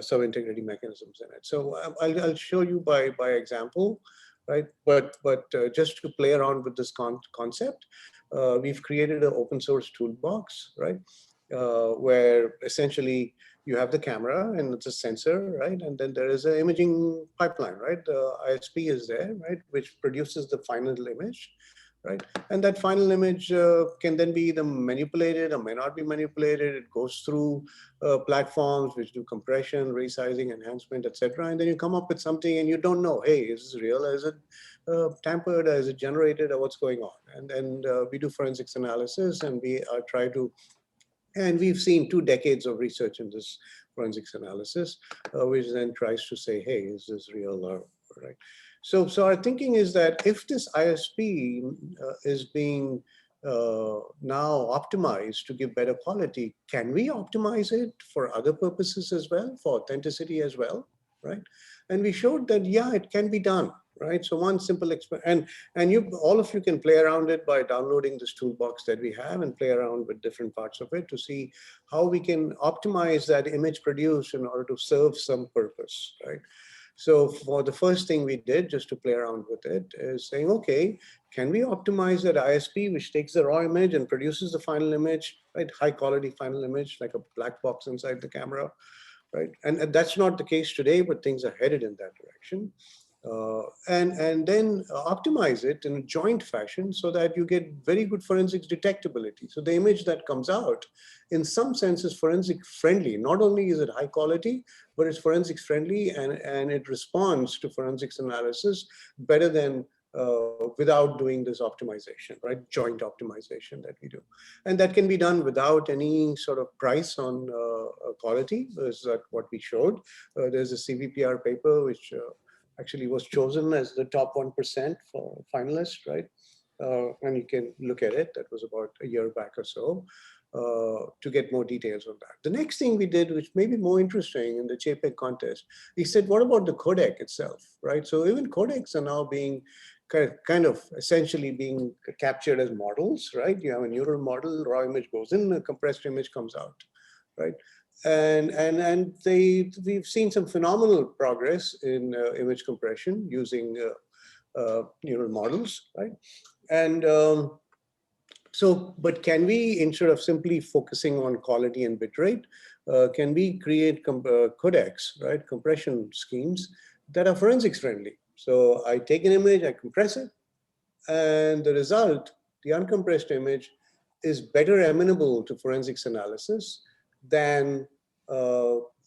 Speaker 8: some integrity mechanisms in it. So I'll show you by example, right? But just to play around with this concept, we've created an open source toolbox, right? Where essentially you have the camera and it's a sensor, right? And then there is an imaging pipeline, right? The ISP is there, right? Which produces the final image, right? And that final image can then be either manipulated or may not be manipulated. It goes through platforms which do compression, resizing, enhancement, etc. And then you come up with something and you don't know, hey, is this real? Is it tampered? Or is it generated? Or what's going on? And then we do forensics analysis and we try to, and we've seen 2 decades of research in this forensics analysis, which then tries to say, hey, is this real or right? So our thinking is that if this ISP is being now optimized to give better quality, can we optimize it for other purposes as well, for authenticity as well, right? And we showed that, yeah, it can be done, right? So one simple experiment, and you, all of you can play around it by downloading this toolbox that we have and play around with different parts of it to see how we can optimize that image produced in order to serve some purpose, right? So for the first thing we did, just to play around with it, is saying, okay, can we optimize that ISP, which takes the raw image and produces the final image, right? High quality final image, like a black box inside the camera, right? And that's not the case today, but things are headed in that direction. And then optimize it in a joint fashion so that you get very good forensics detectability. So the image that comes out, in some sense, is forensic friendly. Not only is it high quality, but it's forensics friendly and it responds to forensics analysis better than without doing this optimization, right? Joint optimization that we do. And that can be done without any sort of price on quality. Is that what we showed? There's a CVPR paper which actually was chosen as the top 1% for finalists, right? And you can look at it. That was about a year back or so to get more details on that. The next thing we did, which may be more interesting in the JPEG contest, we said, what about the codec itself, right? So even codecs are now being kind of essentially being captured as models, right? You have a neural model, raw image goes in, a compressed image comes out, right? And we've seen some phenomenal progress in image compression using neural models, right? And so, but can we, instead of simply focusing on quality and bitrate, can we create codecs, right? Compression schemes that are forensics friendly. So I take an image, I compress it, and the result, the uncompressed image, is better amenable to forensics analysis than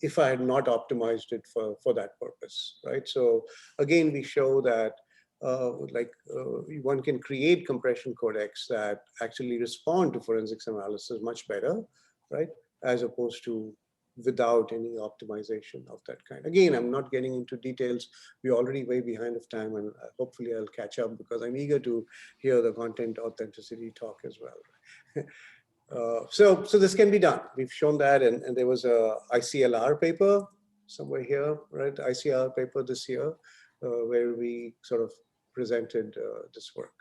Speaker 8: if I had not optimized it for that purpose, right? So again, we show that one can create compression codecs that actually respond to forensics analysis much better, right? As opposed to without any optimization of that kind. Again, I'm not getting into details. We're already way behind of time, and hopefully I'll catch up because I'm eager to hear the content authenticity talk as well. So this can be done. We've shown that, and there was a ICLR paper somewhere here, right? ICLR paper this year, where we sort of presented this work.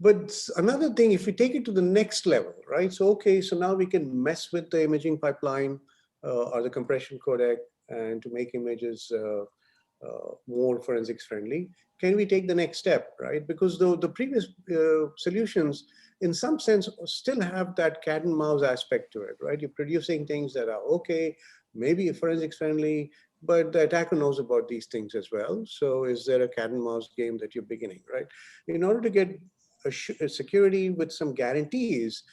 Speaker 8: But another thing, if we take it to the next level, right? So, okay, so now we can mess with the imaging pipeline or the compression codec and to make images more forensics friendly. Can we take the next step, right? Because the previous solutions, in some sense, still have that cat and mouse aspect to it, right? You're producing things that are okay, maybe forensics friendly, but the attacker knows about these things as well. So is there a cat and mouse game that you're beginning, right? In order to get a security with some guarantees,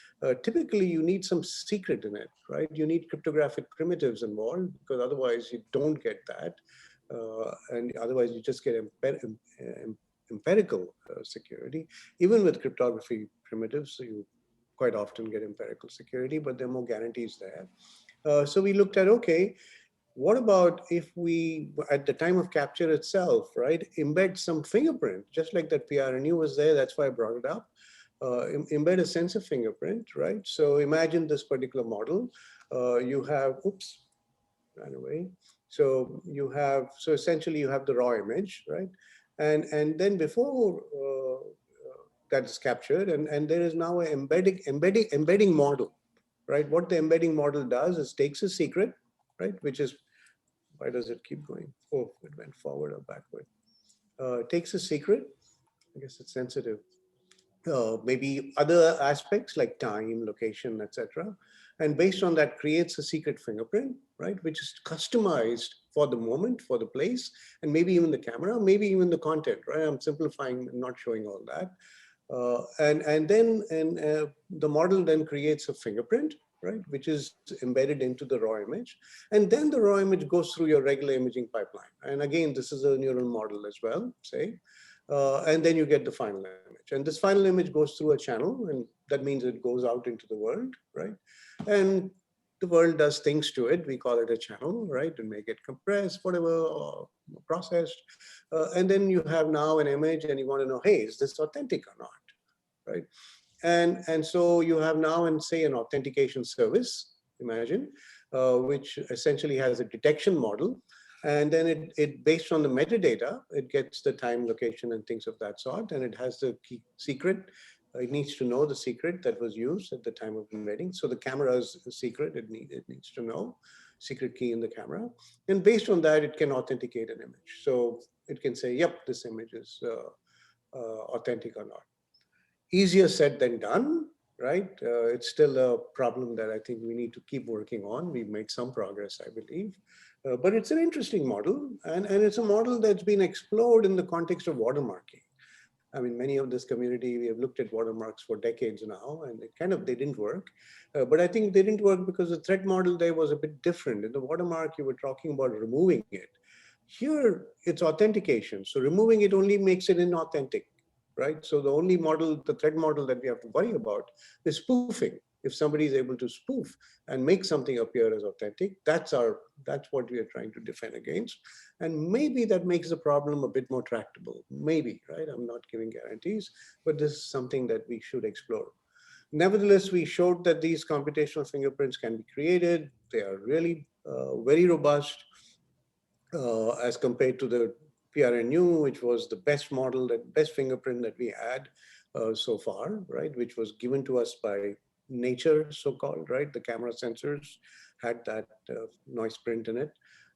Speaker 8: typically you need some secret in it, right? You need cryptographic primitives involved because otherwise you don't get that. And otherwise you just get empirical security. Even with cryptography primitives, so you quite often get empirical security, but there are more guarantees there. So we looked at, okay, what about if we, at the time of capture itself, right, embed some fingerprint, just like that PRNU was there, that's why I brought it up. Embed a sensor fingerprint, right? So imagine this particular model. You have, oops, ran away. So you have, so essentially you have the raw image, right? And then before that is captured, and there is now an embedding model, right? What the embedding model does is takes a secret, right? Which is, why does it keep going? Oh, it went forward or backward. Takes a secret, I guess it's sensitive. Maybe other aspects like time, location, etc. And based on that creates a secret fingerprint, right? Which is customized for the moment, for the place, and maybe even the camera, maybe even the content, right? I'm simplifying, not showing all that. And then the model then creates a fingerprint, right, which is embedded into the raw image. And then the raw image goes through your regular imaging pipeline. And again, this is a neural model as well, say. And then you get the final image. And this final image goes through a channel, and that means it goes out into the world, right? And the world does things to it. We call it a channel, right? And make it compressed, whatever, or processed. And then you have now an image and you want to know, hey, is this authentic or not, right? And so you have now, and say, an authentication service, imagine, which essentially has a detection model. And then it based on the metadata, it gets the time, location, and things of that sort. And it has the key secret. It needs to know the secret that was used at the time of embedding. So the camera is a secret. It needs to know secret key in the camera. And based on that, it can authenticate an image. So it can say, yep, this image is authentic or not. Easier said than done, right? It's still a problem that I think we need to keep working on. We've made some progress, I believe. But it's an interesting model, and it's a model that's been explored in the context of watermarking. I mean, many of this community, we have looked at watermarks for decades now, and they didn't work. But I think they didn't work because the threat model there was a bit different. In the watermark, you were talking about removing it. Here, it's authentication. So removing it only makes it inauthentic, right? So the only model, the threat model that we have to worry about is spoofing. If somebody is able to spoof and make something appear as authentic, that's what we are trying to defend against. And maybe that makes the problem a bit more tractable. Maybe, right? I'm not giving guarantees, but this is something that we should explore. Nevertheless, we showed that these computational fingerprints can be created. They are really very robust as compared to the PRNU, which was the best model, the best fingerprint that we had so far, right? Which was given to us by nature, so-called, right? The camera sensors had that noise print in it.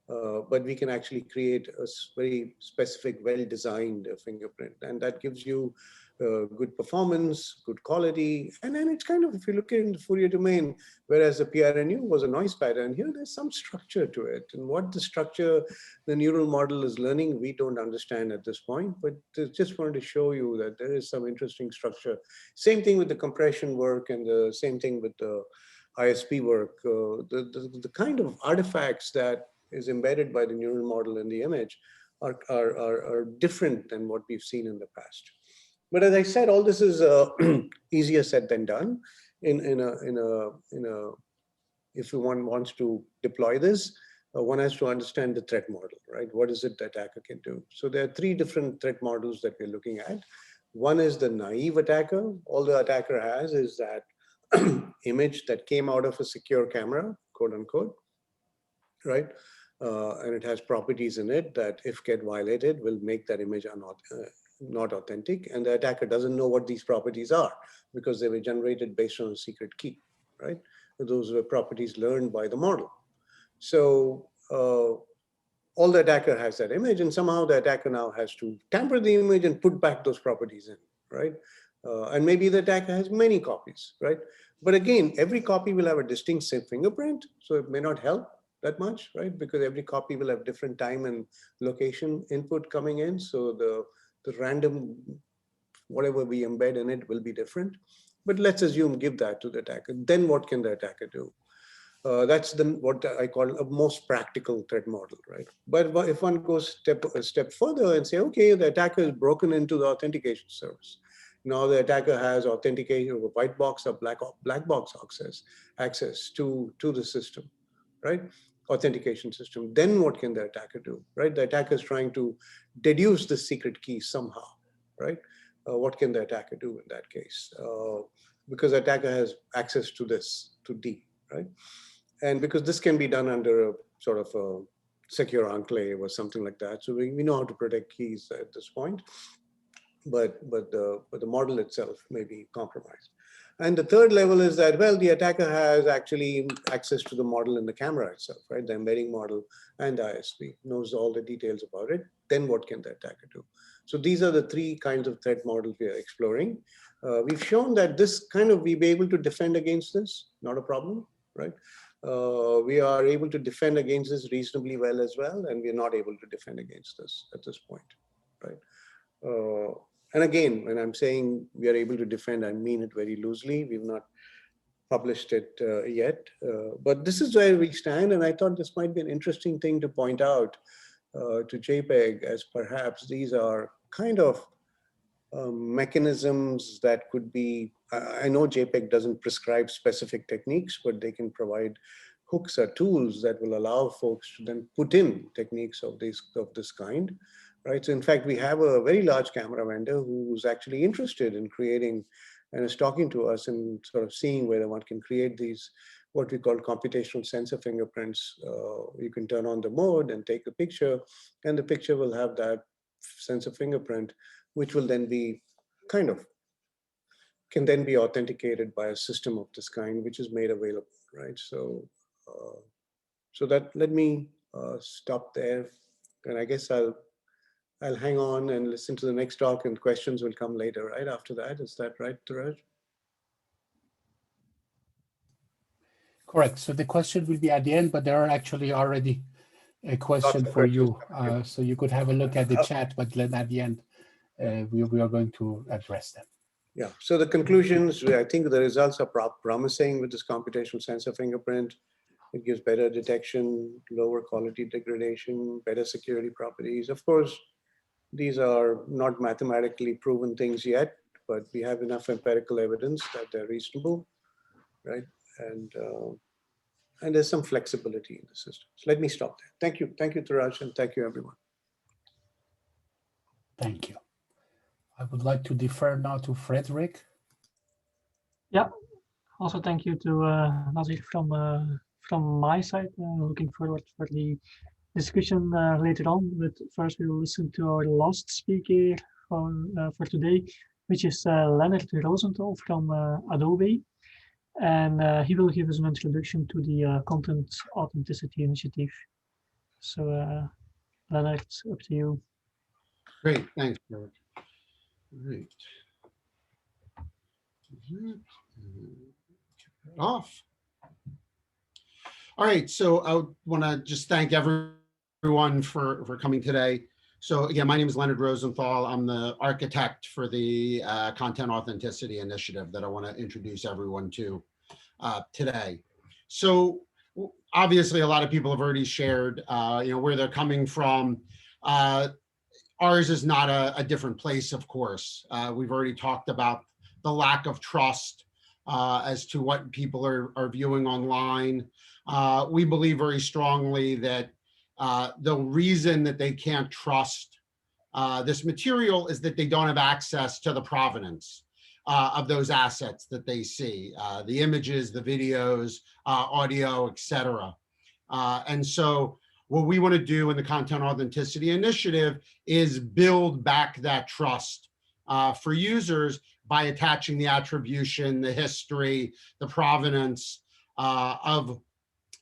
Speaker 8: But we can actually create a very specific, well-designed fingerprint. And that gives you good performance, good quality. And then it's kind of, if you look at it in the Fourier domain, whereas the PRNU was a noise pattern, here there's some structure to it. And what the structure the neural model is learning, we don't understand at this point, but just wanted to show you that there is some interesting structure. Same thing with the compression work, and the same thing with the ISP work. The kind of artifacts that is embedded by the neural model in the image are different than what we've seen in the past. But as I said, all this is easier said than done in if one wants to deploy this, one has to understand the threat model, right? What is it the attacker can do? So there are 3 different threat models that we're looking at. One is the naive attacker. All the attacker has is that image that came out of a secure camera, quote unquote, right? And it has properties in it that if get violated will make that image not authentic. And the attacker doesn't know what these properties are because they were generated based on a secret key, right? Those were properties learned by the model. So all the attacker has that image, and somehow the attacker now has to tamper the image and put back those properties in, right? And maybe the attacker has many copies, right? But again, every copy will have a distinct fingerprint, so it may not help that much, right? Because every copy will have different time and location input coming in. So the random, whatever we embed in it will be different. But let's assume, give that to the attacker. Then what can the attacker do? That's what I call a most practical threat model, right? But if one goes a step further and say, okay, the attacker has broken into the authentication service. Now the attacker has authentication of a white box or black box access to the system, right? Authentication system. Then what can the attacker do, right? The attacker is trying to deduce the secret key somehow, right? What can the attacker do in that case? Because the attacker has access to this, to D, right? And because this can be done under a sort of a secure enclave or something like that. So we know how to protect keys at this point, but the model itself may be compromised. And the third level is that, well, the attacker has actually access to the model in the camera itself, right? The embedding model and the ISP, knows all the details about it. Then what can the attacker do? So these are the 3 kinds of threat models we are exploring. We've shown that this kind of, we be able to defend against this, not a problem, right? We are able to defend against this reasonably well as well, and we're not able to defend against this at this point, right? And again, when I'm saying we are able to defend, I mean it very loosely. We've not published it yet, but this is where we stand, and I thought this might be an interesting thing to point out to JPEG, as perhaps these are kind of mechanisms that could be, I know JPEG doesn't prescribe specific techniques, but they can provide hooks or tools that will allow folks to then put in techniques of this kind, right? So in fact, we have a very large camera vendor who's actually interested in creating and is talking to us and sort of seeing whether one can create these, what we call computational sensor fingerprints. You can turn on the mode and take a picture, and the picture will have that sensor fingerprint, which will then be kind of, can then be authenticated by a system of this kind, which is made available, right? So, so that, let me stop there, and I guess I'll hang on and listen to the next talk, and questions will come later, right after that. Is that right, Turaj?
Speaker 1: Correct. So the question will be at the end, but there are actually already a question for you. So you could have a look at the chat, but then at the end, we are going to address them.
Speaker 8: Yeah, so the conclusions, I think the results are promising with this computational sensor fingerprint. It gives better detection, lower quality degradation, better security properties. Of course, these are not mathematically proven things yet, but we have enough empirical evidence that they're reasonable, right? And there's some flexibility in the system. So let me stop there. Thank you, Turaj, and thank you, everyone.
Speaker 1: Thank you. I would like to defer now to Frederick.
Speaker 2: Yeah, also thank you to Nazir from my side. Looking forward for the discussion later on, but first we will listen to our last speaker for today, which is Leonard Rosenthal from Adobe, and he will give us an introduction to the Content Authenticity Initiative. So Leonard, up to you.
Speaker 9: Great, thanks, George. Great. Off. All right, so I want to just thank everyone for coming today. So again, my name is Leonard Rosenthal. I'm the architect for the Content Authenticity Initiative that I want to introduce everyone to today. So obviously, a lot of people have already shared, where they're coming from. Ours is not a different place, of course. We've already talked about the lack of trust as to what people are viewing online. We believe very strongly that the reason that they can't trust this material is that they don't have access to the provenance of those assets that they see, the images, the videos, audio, etc. And so what we want to do in the Content Authenticity Initiative is build back that trust for users by attaching the attribution, the history, the provenance of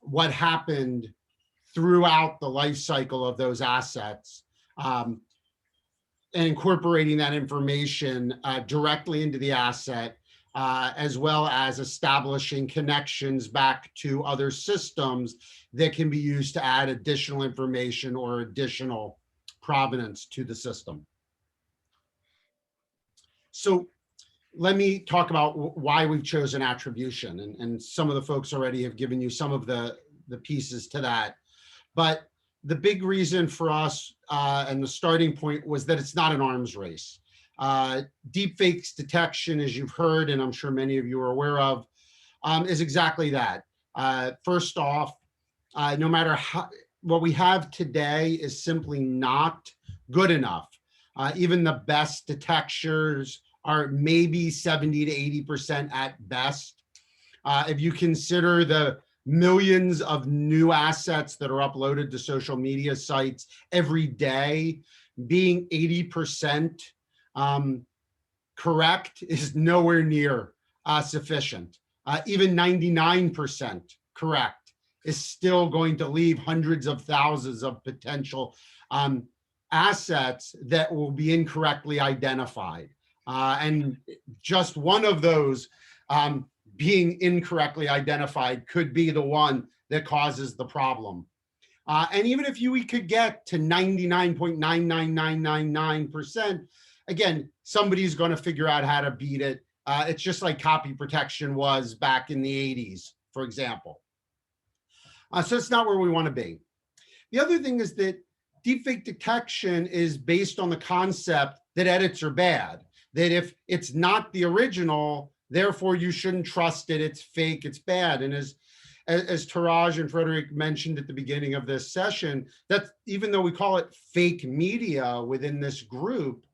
Speaker 9: what happened throughout the life cycle of those assets, and incorporating that information directly into the asset, as well as establishing connections back to other systems that can be used to add additional information or additional provenance to the system. So let me talk about why we've chosen attribution, and some of the folks already have given you some of the pieces to that. But the big reason for us and the starting point was that it's not an arms race. Deepfakes detection, as you've heard, and I'm sure many of you are aware of, is exactly that. First off, no matter how, what we have today is simply not good enough. Even the best detectors are maybe 70 to 80% at best. If you consider the millions of new assets that are uploaded to social media sites every day, being 80% correct is nowhere near sufficient. Even 99% correct is still going to leave hundreds of thousands of potential assets that will be incorrectly identified. And just one of those being incorrectly identified could be the one that causes the problem. And even if we could get to 99.99999%, again, somebody's going to figure out how to beat it. It's just like copy protection was back in the 80s, for example. So it's not where we want to be. The other thing is that deepfake detection is based on the concept that edits are bad, that if it's not the original, therefore you shouldn't trust it, it's fake, it's bad. And as Taraj and Frederick mentioned at the beginning of this session, that even though we call it fake media within this group,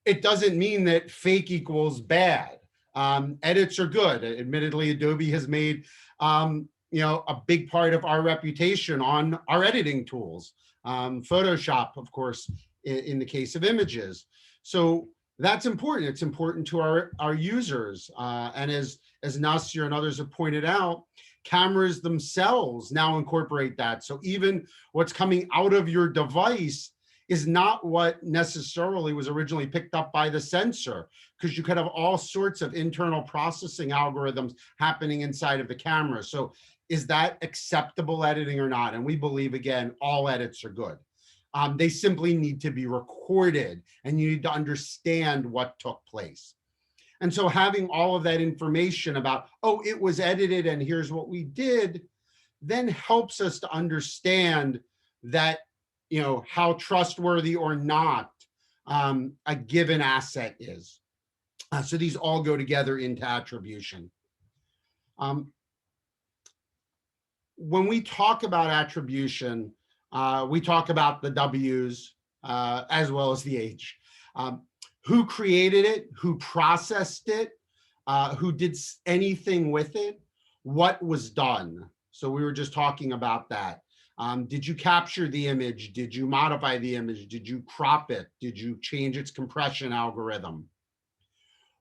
Speaker 9: it doesn't mean that fake equals bad. Edits are good. Admittedly, Adobe has made a big part of our reputation on our editing tools. Photoshop, of course, in the case of images. So that's important. It's important to our users. And as Nasir and others have pointed out, cameras themselves now incorporate that. So even what's coming out of your device is not what necessarily was originally picked up by the sensor, because you could have all sorts of internal processing algorithms happening inside of the camera. So is that acceptable editing or not? And we believe, again, all edits are good. They simply need to be recorded, and you need to understand what took place. And so having all of that information about, oh, it was edited and here's what we did, then helps us to understand that, how trustworthy or not a given asset is. So these all go together into attribution. When we talk about attribution, we talk about the W's as well as the H. Who created it, who processed it, who did anything with it, what was done. So we were just talking about that. Did you capture the image? Did you modify the image? Did you crop it? Did you change its compression algorithm?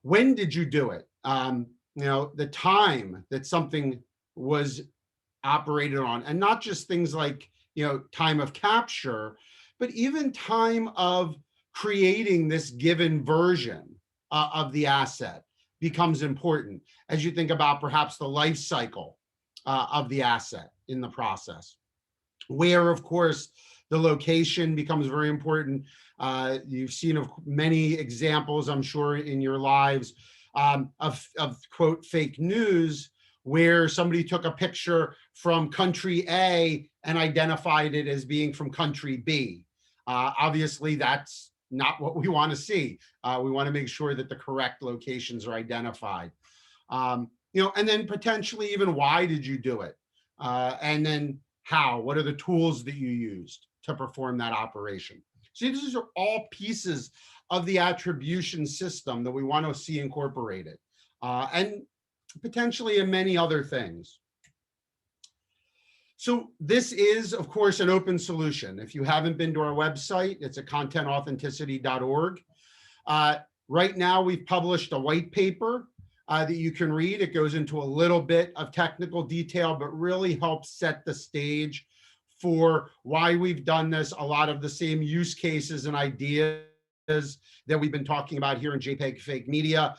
Speaker 9: When did you do it? The time that something was operated on, and not just things like, time of capture, but even time of creating this given version of the asset becomes important as you think about perhaps the life cycle of the asset in the process, where, of course, the location becomes very important. You've seen of many examples, I'm sure, in your lives of quote, fake news, where somebody took a picture from country A and identified it as being from country B. Obviously, that's not what we want to see. We want to make sure that the correct locations are identified. And then potentially even, why did you do it? And then how, what are the tools that you used to perform that operation? So these are all pieces of the attribution system that we want to see incorporated, and potentially in many other things. So this is, of course, an open solution. If you haven't been to our website, it's at contentauthenticity.org. Right now, we've published a white paper that you can read. It goes into a little bit of technical detail, but really helps set the stage for why we've done this. A lot of the same use cases and ideas that we've been talking about here in JPEG Fake Media.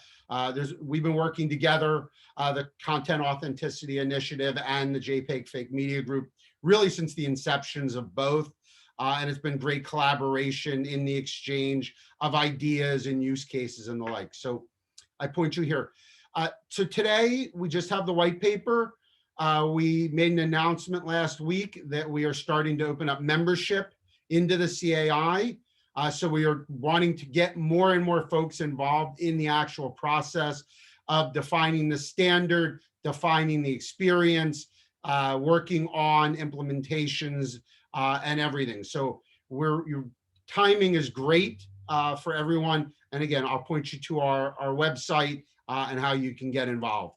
Speaker 9: We've been working together, the Content Authenticity Initiative and the JPEG Fake Media Group, really since the inceptions of both. And it's been great collaboration in the exchange of ideas and use cases and the like. So I point you here. So today we just have the white paper. We made an announcement last week that we are starting to open up membership into the CAI. So we are wanting to get more and more folks involved in the actual process of defining the standard, defining the experience, working on implementations and everything. So your timing is great for everyone. And again, I'll point you to our website and how you can get involved.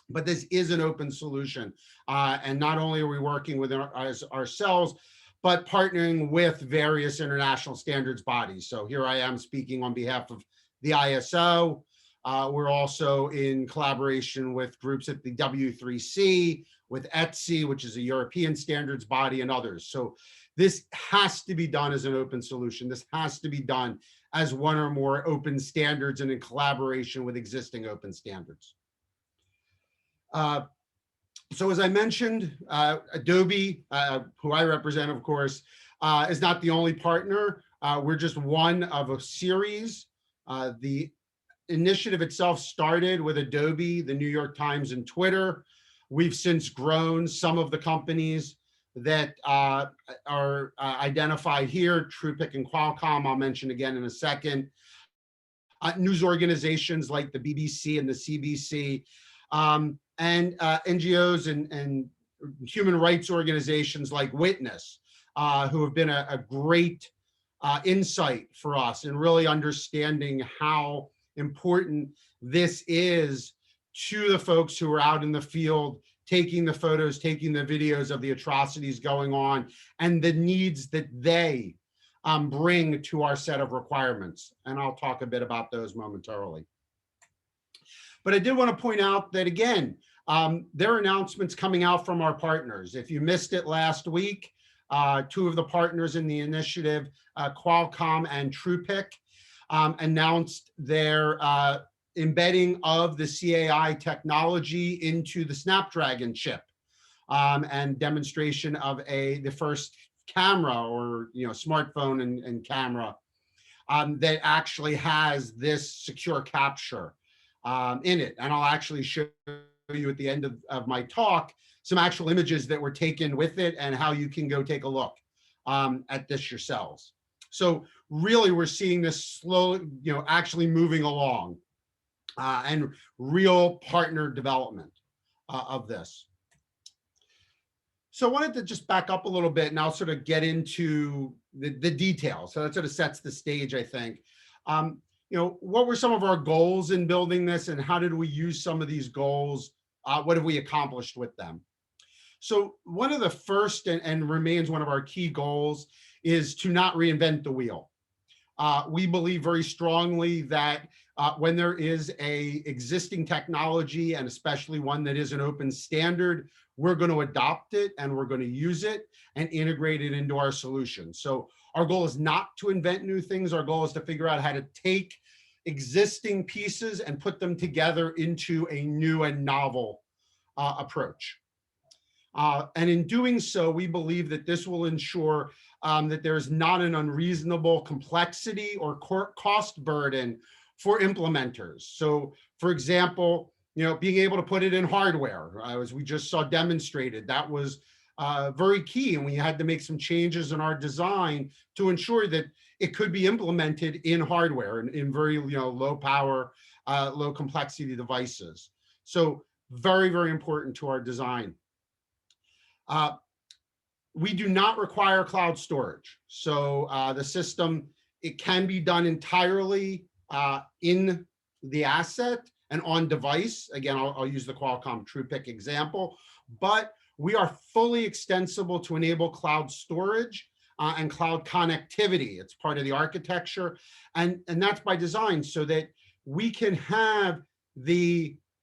Speaker 9: But this is an open solution. And not only are we working with ourselves, but partnering with various international standards bodies. So here I am speaking on behalf of the ISO. We're also in collaboration with groups at the W3C, with ETSI, which is a European standards body, and others. So this has to be done as an open solution. This has to be done as one or more open standards and in collaboration with existing open standards. So as I mentioned, Adobe, who I represent, of course, is not the only partner. We're just one of a series. The initiative itself started with Adobe, the New York Times, and Twitter. We've since grown some of the companies that are identified here, TruePic and Qualcomm, I'll mention again in a second. News organizations like the BBC and the CBC, and NGOs and human rights organizations like Witness, who have been a great insight for us in really understanding how important this is to the folks who are out in the field, taking the photos, taking the videos of the atrocities going on, and the needs that they bring to our set of requirements. And I'll talk a bit about those momentarily. But I did want to point out that, again, there are announcements coming out from our partners. If you missed it last week, two of the partners in the initiative, Qualcomm and TruePic, announced their embedding of the CAI technology into the Snapdragon chip, and demonstration of the first camera, or smartphone and camera that actually has this secure capture in it. And I'll actually show you at the end of my talk some actual images that were taken with it and how you can go take a look at this yourselves. So really, we're seeing this slow, actually moving along, and real partner development of this. So I wanted to just back up a little bit, and I'll sort of get into the details. So that sort of sets the stage, I think. What were some of our goals in building this, and how did we use some of these goals? What have we accomplished with them? So one of the first and remains one of our key goals is to not reinvent the wheel. We believe very strongly that when there is a existing technology, and especially one that is an open standard, we're going to adopt it and we're going to use it and integrate it into our solution. So our goal is not to invent new things. Our goal is to figure out how to take existing pieces and put them together into a new and novel approach. And in doing so, we believe that this will ensure that there's not an unreasonable complexity or cost burden for implementers. So, for example, being able to put it in hardware, as we just saw demonstrated, that was very key. And we had to make some changes in our design to ensure that it could be implemented in hardware and in very low power, low complexity devices. So very, very important to our design. We do not require cloud storage. So the system, it can be done entirely in the asset and on device. Again, I'll use the Qualcomm TruePic example, but we are fully extensible to enable cloud storage and cloud connectivity. It's part of the architecture, and that's by design so that we can have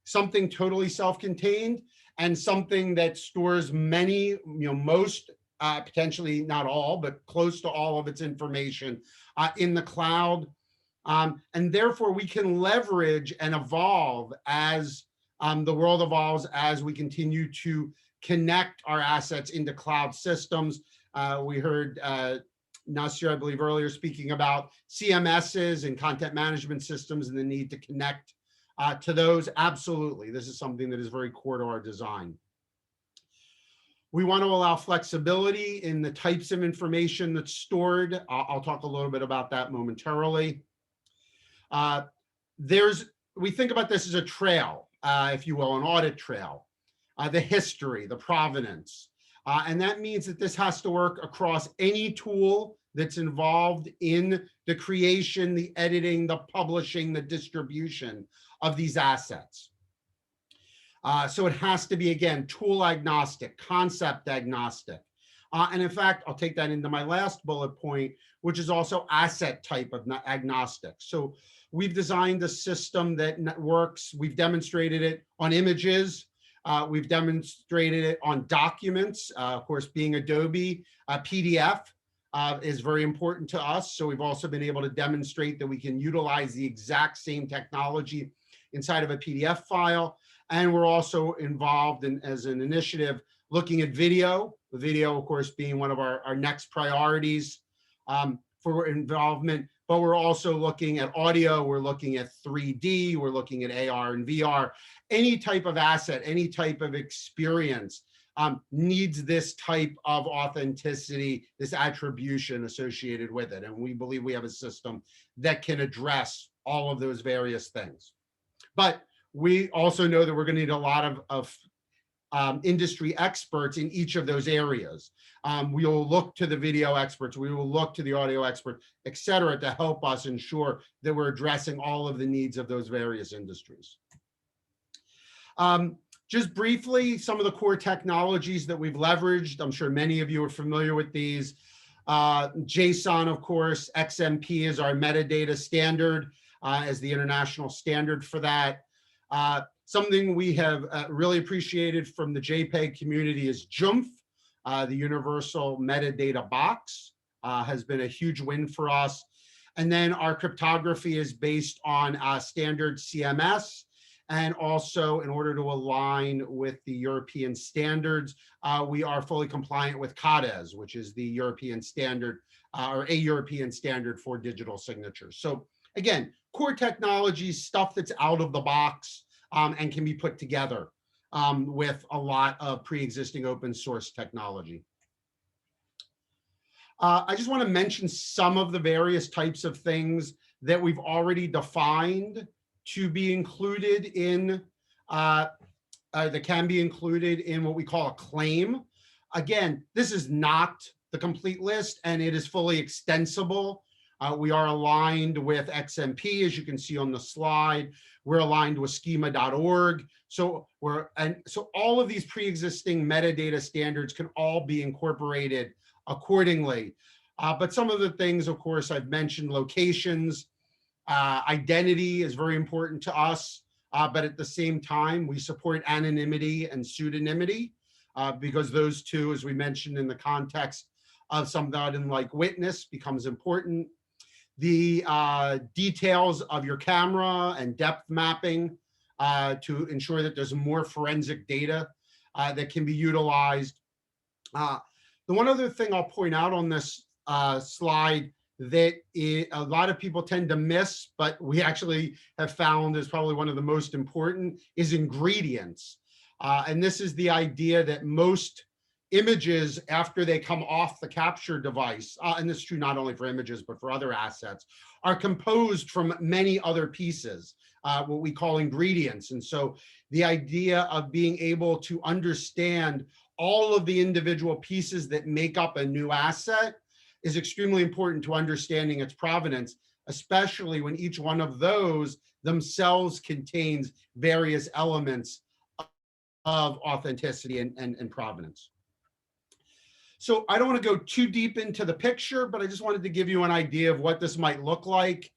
Speaker 9: something totally self-contained and something that stores many, most, potentially not all, but close to all of its information in the cloud. And therefore we can leverage and evolve as the world evolves, as we continue to connect our assets into cloud systems. We heard Nasir, I believe, earlier speaking about CMSs and content management systems and the need to connect to those. Absolutely, this is something that is very core to our design. We want to allow flexibility in the types of information that's stored. I'll talk a little bit about that momentarily. We think about this as a trail, if you will, an audit trail, the history, the provenance. And that means that this has to work across any tool that's involved in the creation, the editing, the publishing, the distribution of these assets. So it has to be, again, tool agnostic, concept agnostic. And in fact, I'll take that into my last bullet point, which is also asset type of agnostic. So we've designed a system that works. We've demonstrated it on images. We've demonstrated it on documents. Of course, being Adobe, PDF is very important to us. So we've also been able to demonstrate that we can utilize the exact same technology inside of a PDF file. And we're also involved in, as an initiative, looking at video, the video, of course, being one of our next priorities for involvement, but we're also looking at audio, we're looking at 3D, we're looking at AR and VR. Any type of asset, any type of experience needs this type of authenticity, this attribution associated with it. And we believe we have a system that can address all of those various things. But we also know that we're going to need a lot of industry experts in each of those areas. We will look to the video experts, we will look to the audio experts, et cetera, to help us ensure that we're addressing all of the needs of those various industries. Just briefly, some of the core technologies that we've leveraged. I'm sure many of you are familiar with these. JSON, of course, XMP is our metadata standard, as the international standard for that. Something we have really appreciated from the JPEG community is JUMF, the Universal Metadata Box, has been a huge win for us. And then our cryptography is based on standard CMS. And also, in order to align with the European standards, we are fully compliant with CADES, which is the European standard, or a European standard for digital signatures. So again, core technologies, stuff that's out of the box, and can be put together with a lot of pre-existing open source technology. I just want to mention some of the various types of things that we've already defined to be included in, that can be included in what we call a claim. Again, this is not the complete list, and it is fully extensible. We are aligned with XMP, as you can see on the slide. We're aligned with schema.org. So all of these pre-existing metadata standards can all be incorporated accordingly. But some of the things, of course, I've mentioned: locations, identity is very important to us. But at the same time, we support anonymity and pseudonymity, because those two, as we mentioned in the context of something like witness, becomes important. The details of your camera and depth mapping to ensure that there's more forensic data that can be utilized. The one other thing I'll point out on this slide that a lot of people tend to miss, but we actually have found is probably one of the most important, is ingredients. And this is the idea that most images, after they come off the capture device, and this is true not only for images, but for other assets, are composed from many other pieces, what we call ingredients. And so the idea of being able to understand all of the individual pieces that make up a new asset is extremely important to understanding its provenance, especially when each one of those themselves contains various elements of authenticity and provenance. So I don't want to go too deep into the picture, but I just wanted to give you an idea of what this might look like.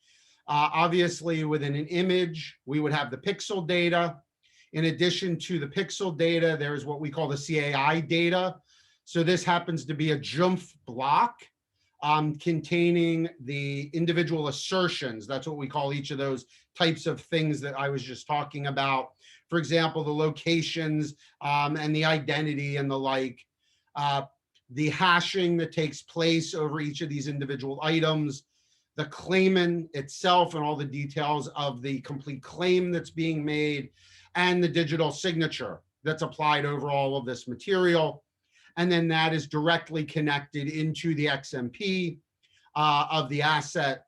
Speaker 9: Obviously, within an image, we would have the pixel data. In addition to the pixel data, there's what we call the CAI data. So this happens to be a JMF block containing the individual assertions. That's what we call each of those types of things that I was just talking about. For example, the locations and the identity and the like. The hashing that takes place over each of these individual items, the claimant itself and all the details of the complete claim that's being made, and the digital signature that's applied over all of this material. And then that is directly connected into the XMP of the asset.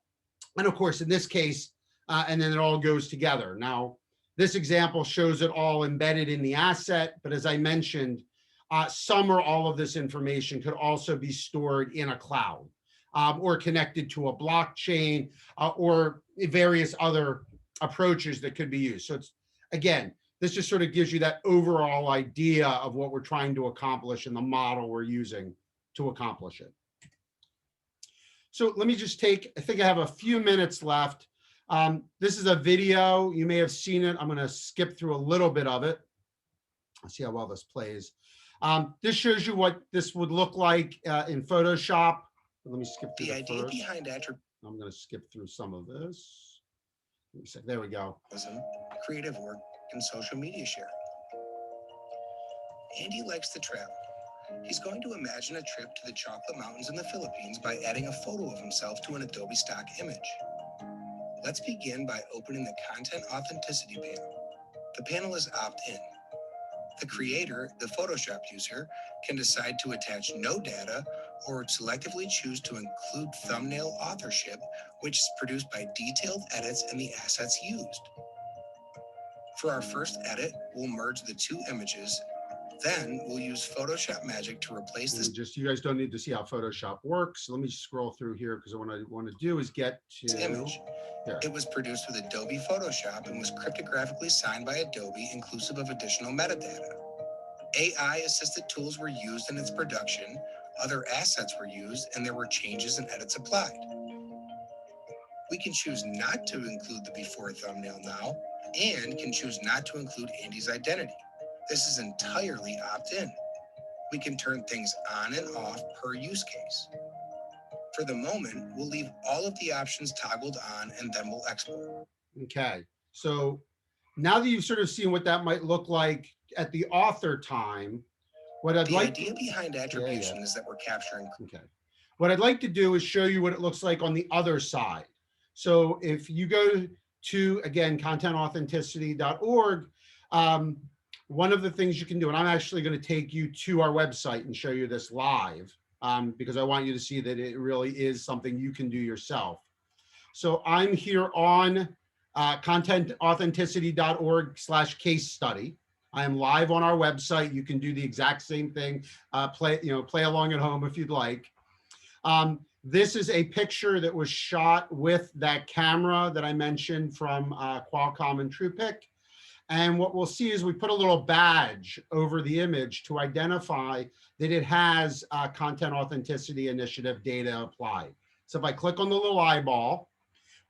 Speaker 9: And of course, in this case, and then it all goes together. Now, this example shows it all embedded in the asset, but as I mentioned, some or all of this information could also be stored in a cloud or connected to a blockchain or various other approaches that could be used. So it's, again, this just sort of gives you that overall idea of what we're trying to accomplish and the model we're using to accomplish it. So let me just take, I think I have a few minutes left. This is a video. You may have seen it. I'm going to skip through a little bit of it. Let's see how well this plays. This shows you what this would look like in Photoshop. Let me skip through the idea first. Behind I'm going to skip through some of this. There we go.
Speaker 10: Creative work and social media sharing. Andy likes to travel. He's going to imagine a trip to the Chocolate Mountains in the Philippines by adding a photo of himself to an Adobe stock image. Let's begin by opening the Content Authenticity panel. The panel is opt-in. The creator, the Photoshop user, can decide to attach no data or selectively choose to include thumbnail authorship, which is produced by detailed edits in the assets used. For our first edit, we'll merge the two images. Then we'll use Photoshop Magic to replace this.
Speaker 9: Just, you guys don't need to see how Photoshop works. So let me scroll through here because what I want to do is get to
Speaker 10: image. There. It was produced with Adobe Photoshop and was cryptographically signed by Adobe, inclusive of additional metadata. AI-assisted tools were used in its production, other assets were used, and there were changes and edits applied. We can choose not to include the before thumbnail now, and can choose not to include Andy's identity. This is entirely opt-in. We can turn things on and off per use case. For the moment, we'll leave all of the options toggled on and then we'll export.
Speaker 9: Okay, so now that you've sort of seen what that might look like at the author time, what I'd like—
Speaker 10: The idea behind attribution is that we're capturing—
Speaker 9: Okay. What I'd like to do is show you what it looks like on the other side. So if you go to, again, content-authenticity.org, one of the things you can do, and I'm actually going to take you to our website and show you this live, because I want you to see that it really is something you can do yourself. So I'm here on content-authenticity.org/case study. I am live on our website. You can do the exact same thing, play along at home if you'd like. This is a picture that was shot with that camera that I mentioned from Qualcomm and TruePic. And what we'll see is we put a little badge over the image to identify that it has Content Authenticity Initiative data applied. So if I click on the little eyeball,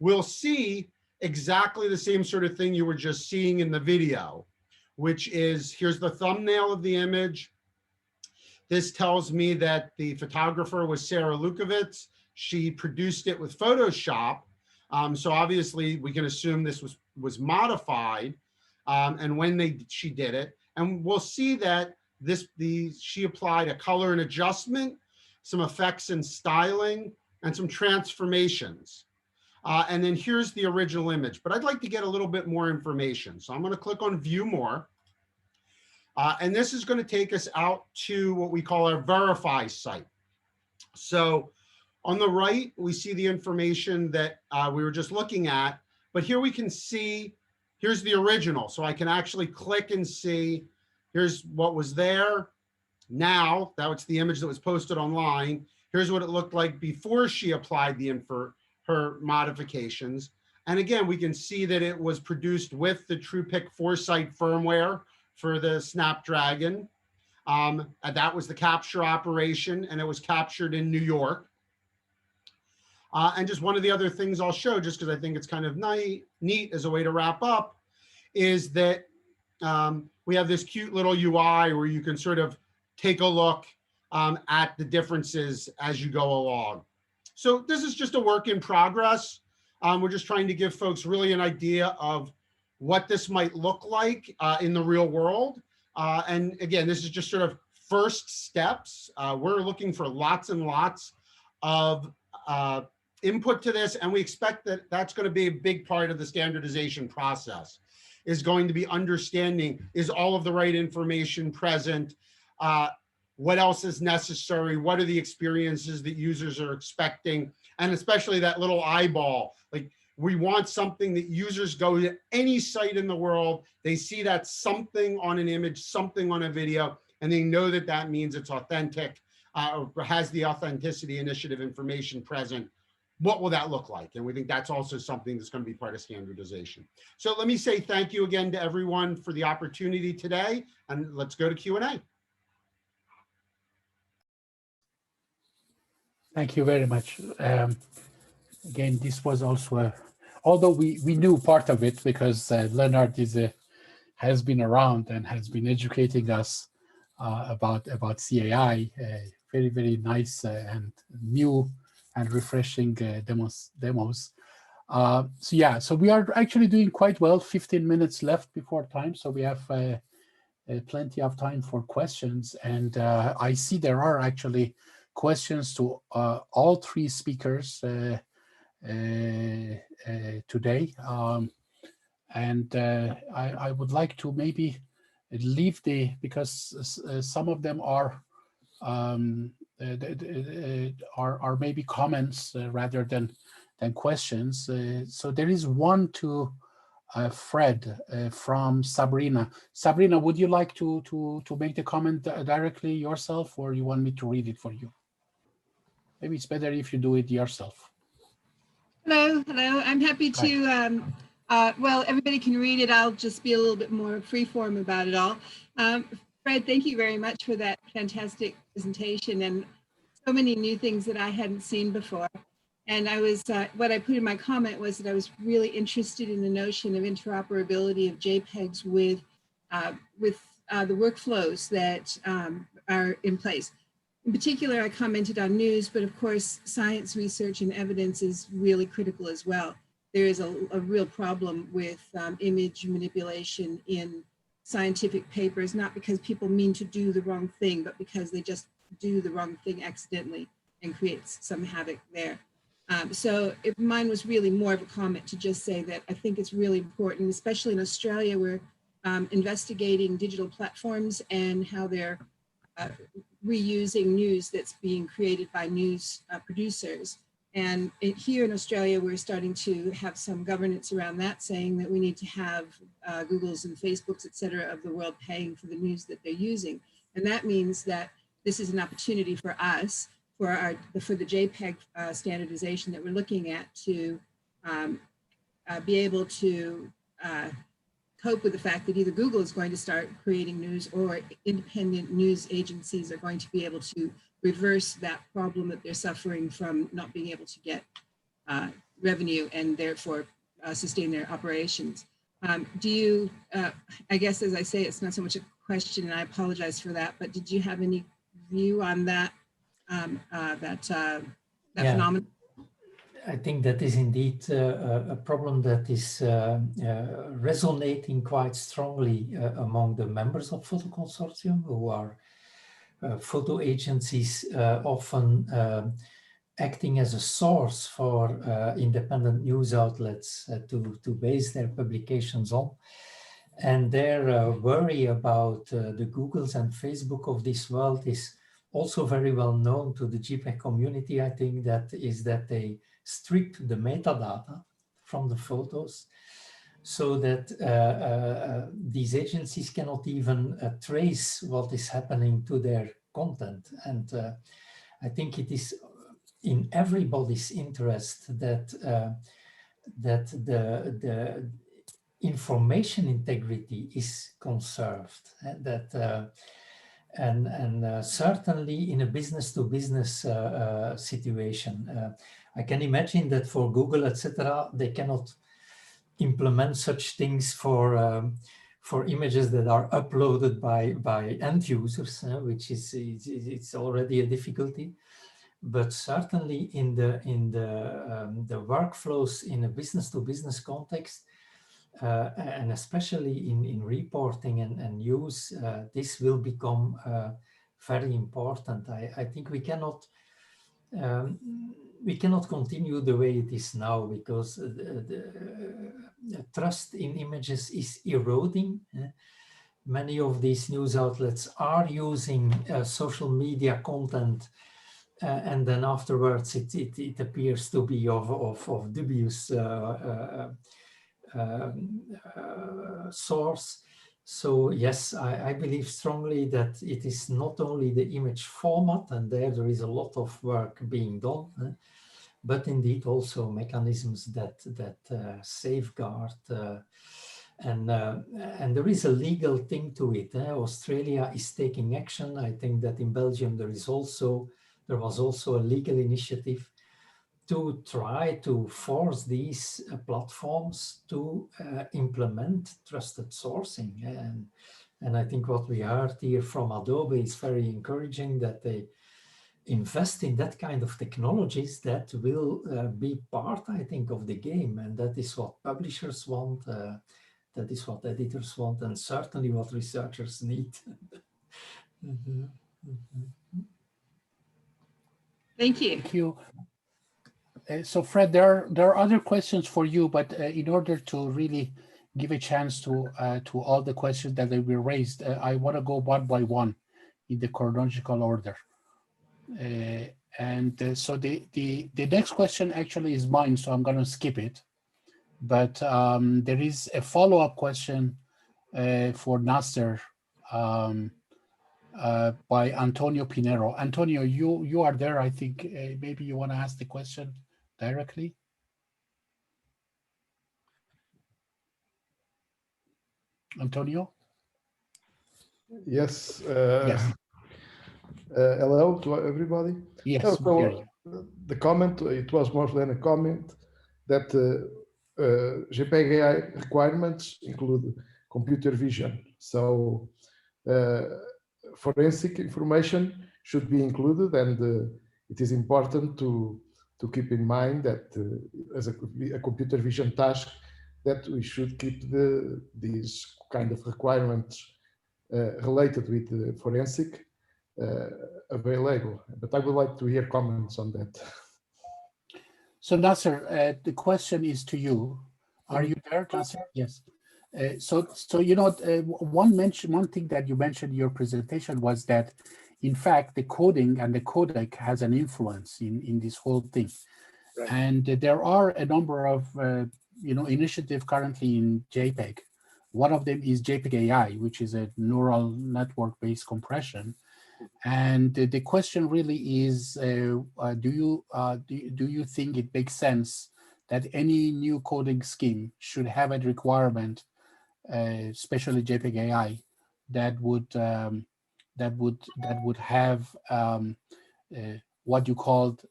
Speaker 9: we'll see exactly the same sort of thing you were just seeing in the video, which is, here's the thumbnail of the image. This tells me that the photographer was Sarah Lukovitz. She produced it with Photoshop. So obviously we can assume this was modified and when she did it. And we'll see that she applied a color and adjustment, some effects and styling, and some transformations. And then here's the original image, but I'd like to get a little bit more information. So I'm going to click on View More. And this is going to take us out to what we call our Verify site. So on the right, we see the information that we were just looking at, but here we can see, here's the original. So I can actually click and see, here's what was there. Now, that's the image that was posted online. Here's what it looked like before she applied her modifications. And again, we can see that it was produced with the TruePic Foresight firmware for the Snapdragon. And that was the capture operation, and it was captured in New York. And just one of the other things I'll show, just because I think it's kind of neat as a way to wrap up, is that we have this cute little UI where you can sort of take a look at the differences as you go along. So this is just a work in progress. We're just trying to give folks really an idea of what this might look like in the real world. And again, this is just sort of first steps. We're looking for lots and lots of input to this, and we expect that that's going to be a big part of the standardization process, is going to be understanding, is all of the right information present? What else is necessary? What are the experiences that users are expecting? And especially that little eyeball, like we want something that users go to any site in the world, they see that something on an image, something on a video, and they know that that means it's authentic or has the authenticity initiative information present. What will that look like? And we think that's also something that's going to be part of standardization. So let me say thank you again to everyone for the opportunity today, and let's go to Q&A.
Speaker 1: Thank you very much. Again, this was also, although we knew part of it because Leonard has been around and has been educating us about CAI, very, very nice and new and refreshing demos. So yeah, so we are actually doing quite well. 15 minutes left before time, so we have plenty of time for questions. And I see there are actually questions to all three speakers today. And I would like to maybe leave because some of them are maybe comments rather than questions. So there is one to Fred from Sabrina. Sabrina, would you like to make the comment directly yourself, or you want me to read it for you? Maybe it's better if you do it yourself.
Speaker 11: Hello. I'm happy to. Well, everybody can read it. I'll just be a little bit more freeform about it all. Fred, thank you very much for that fantastic presentation and so many new things that I hadn't seen before. And I was, what I put in my comment was that I was really interested in the notion of interoperability of JPEGs with the workflows that are in place. In particular, I commented on news, but of course, science research and evidence is really critical as well. There is a real problem with image manipulation in scientific papers, not because people mean to do the wrong thing, but because they just do the wrong thing accidentally and creates some havoc there. So mine was really more of a comment to just say that I think it's really important, especially in Australia, we're investigating digital platforms and how they're reusing news that's being created by news producers. And here in Australia, we're starting to have some governance around that, saying that we need to have Googles and Facebooks, et cetera, of the world paying for the news that they're using. And that means that this is an opportunity for us, for the JPEG standardization that we're looking at, to be able to cope with the fact that either Google is going to start creating news, or independent news agencies are going to be able to reverse that problem that they're suffering from not being able to get revenue and therefore sustain their operations. Do you, I guess as I say, it's not so much a question, and I apologize for that, but did you have any view on that, that phenomenon?
Speaker 7: I think that is indeed a problem that is resonating quite strongly among the members of Photo Consortium, who are photo agencies, often acting as a source for independent news outlets to base their publications on. And their worry about the Googles and Facebook of this world is also very well known to the JPEG community. I think that they strip the metadata from the photos, so that these agencies cannot even trace what is happening to their content. And I think it is in everybody's interest that the information integrity is conserved, and that certainly in a business-to-business situation. I can imagine that for Google, etc., they cannot implement such things for images that are uploaded by end users, which is it's already a difficulty. But certainly in the workflows in a business-to-business context, and especially in reporting and news, this will become very important. I think we cannot continue the way it is now, because the trust in images is eroding. Many of these news outlets are using social media content, and then afterwards it appears to be of dubious source. So yes, I believe strongly that it is not only the image format, and there is a lot of work being done, but indeed also mechanisms that safeguard, and there is a legal thing to it. Australia is taking action. I think that in Belgium there was also a legal initiative to try to force these platforms to implement trusted sourcing. And I think what we heard here from Adobe is very encouraging, that they invest in that kind of technologies that will be part, I think, of the game. And that is what publishers want, that is what editors want, and certainly what researchers need.
Speaker 11: Thank you.
Speaker 1: Thank you. So Fred, there are other questions for you, but in order to really give a chance to all the questions that were raised, I want to go one by one in the chronological order. So the next question actually is mine, so I'm going to skip it. But there is a follow-up question for Nasser by Antonio Pinero. Antonio, you are there. I think maybe you want to ask the question directly. Antonio?
Speaker 12: Yes.
Speaker 1: Yes.
Speaker 12: Hello to everybody.
Speaker 1: Yes,
Speaker 12: So
Speaker 1: we hear you.
Speaker 12: the comment, it was more than a comment, that JPEG AI requirements include computer vision. So forensic information should be included, and it is important to keep in mind that as a computer vision task, that we should keep these kind of requirements related with the forensic available. But I would like to hear comments on that.
Speaker 1: So Nasser, the question is to you. Are you there, Nasser? Yes. So you know, one thing that you mentioned in your presentation was that, in fact, the coding and the codec has an influence in this whole thing. Right. And there are a number of initiatives currently in JPEG. One of them is JPEG AI, which is a neural network-based compression. And the question really is, do you think it makes sense that any new coding scheme should have a requirement, especially JPEG AI, that would have what you called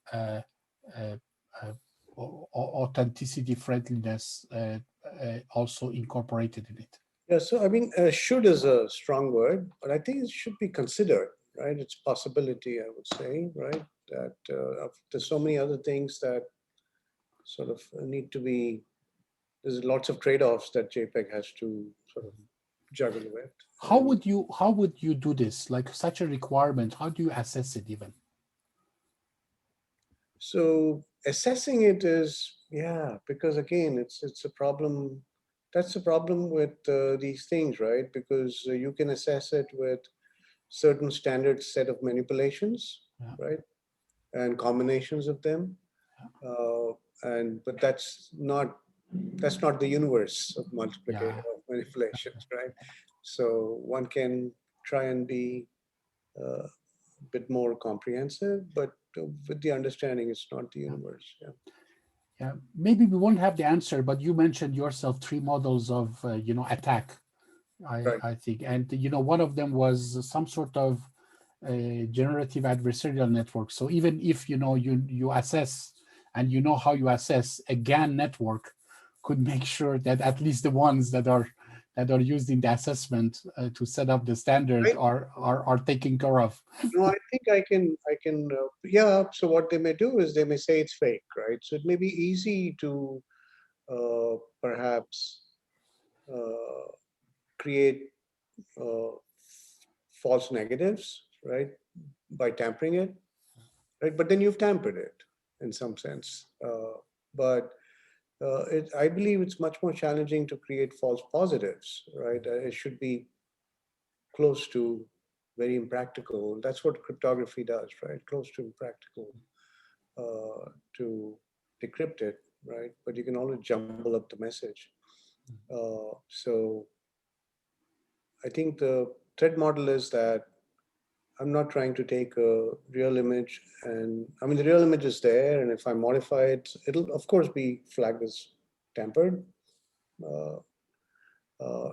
Speaker 1: authenticity friendliness also incorporated in it?
Speaker 8: Yeah, so I mean, should is a strong word, but I think it should be considered, right? It's possibility, I would say, right? That there's so many other things that sort of need to be, there's lots of trade-offs that JPEG has to sort of juggle with.
Speaker 1: How would you do this? Like such a requirement, how do you assess it even?
Speaker 8: So assessing it is, yeah, because again, it's a problem. That's the problem with these things, right? Because you can assess it with certain standard set of manipulations, yeah, right? And combinations of them. Yeah. But that's not the universe of multiplication, yeah, of manipulations, right? So one can try and be bit more comprehensive, but with the understanding it's not the universe. Yeah.
Speaker 1: Yeah, maybe we won't have the answer, but you mentioned yourself 3 models of, attack, I think. And, one of them was some sort of generative adversarial network. So even if, you assess and you know how you assess, a GAN network could make sure that at least the ones that are used in the assessment to set up the standard are taken care of.
Speaker 8: No, I think I can, yeah. So what they may do is they may say it's fake, right? So it may be easy to perhaps create false negatives, right? By tampering it, right? But then you've tampered it in some sense. I believe it's much more challenging to create false positives, right? It should be close to very impractical. That's what cryptography does, right? Close to impractical to decrypt it, right? But you can always jumble up the message. So I think the thread model is that I'm not trying to take a real image, and I mean the real image is there, and if I modify it, it'll of course be flagged as tampered.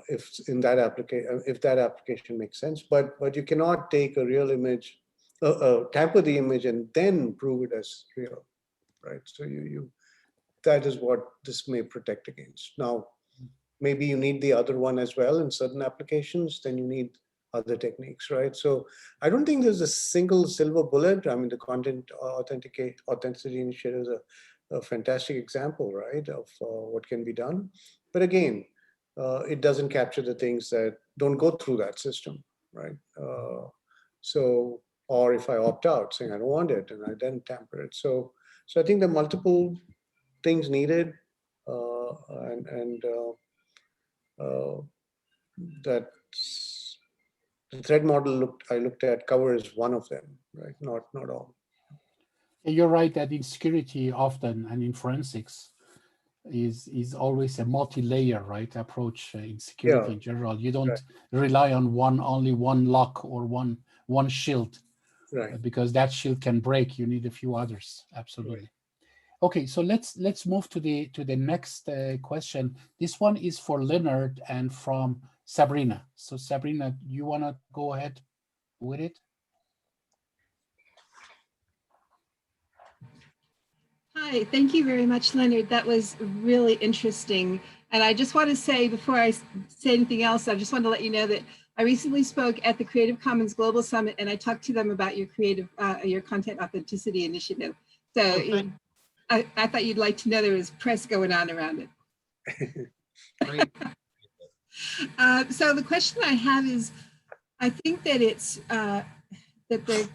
Speaker 8: If that application makes sense, but you cannot take a real image, tamper the image, and then prove it as real, right? So that is what this may protect against. Now, maybe you need the other one as well in certain applications. Then you need other techniques, right? So I don't think there's a single silver bullet. I mean, the content authenticity initiative is a fantastic example, right, of what can be done. But again, it doesn't capture the things that don't go through that system, right? Or if I opt out saying I don't want it and I then tamper it. So I think there are multiple things needed, that the thread model I looked at covers one of them, right? Not all.
Speaker 1: You're right that in security often and in forensics is always a multi-layer, right, approach in security in general. You don't rely on only one lock or one shield,
Speaker 8: right?
Speaker 1: Because that shield can break. You need a few others. Absolutely. Right. Okay, so let's move to the next question. This one is for Leonard and from Sabrina. So Sabrina, you want to go ahead with it?
Speaker 11: Hi, thank you very much, Leonard. That was really interesting. And I just want to say, before I say anything else, I just want to let you know that I recently spoke at the Creative Commons Global Summit, and I talked to them about your your content authenticity initiative. So I thought you'd like to know there was press going on around it.
Speaker 9: Great.
Speaker 11: So the question I have is, I think that it's that the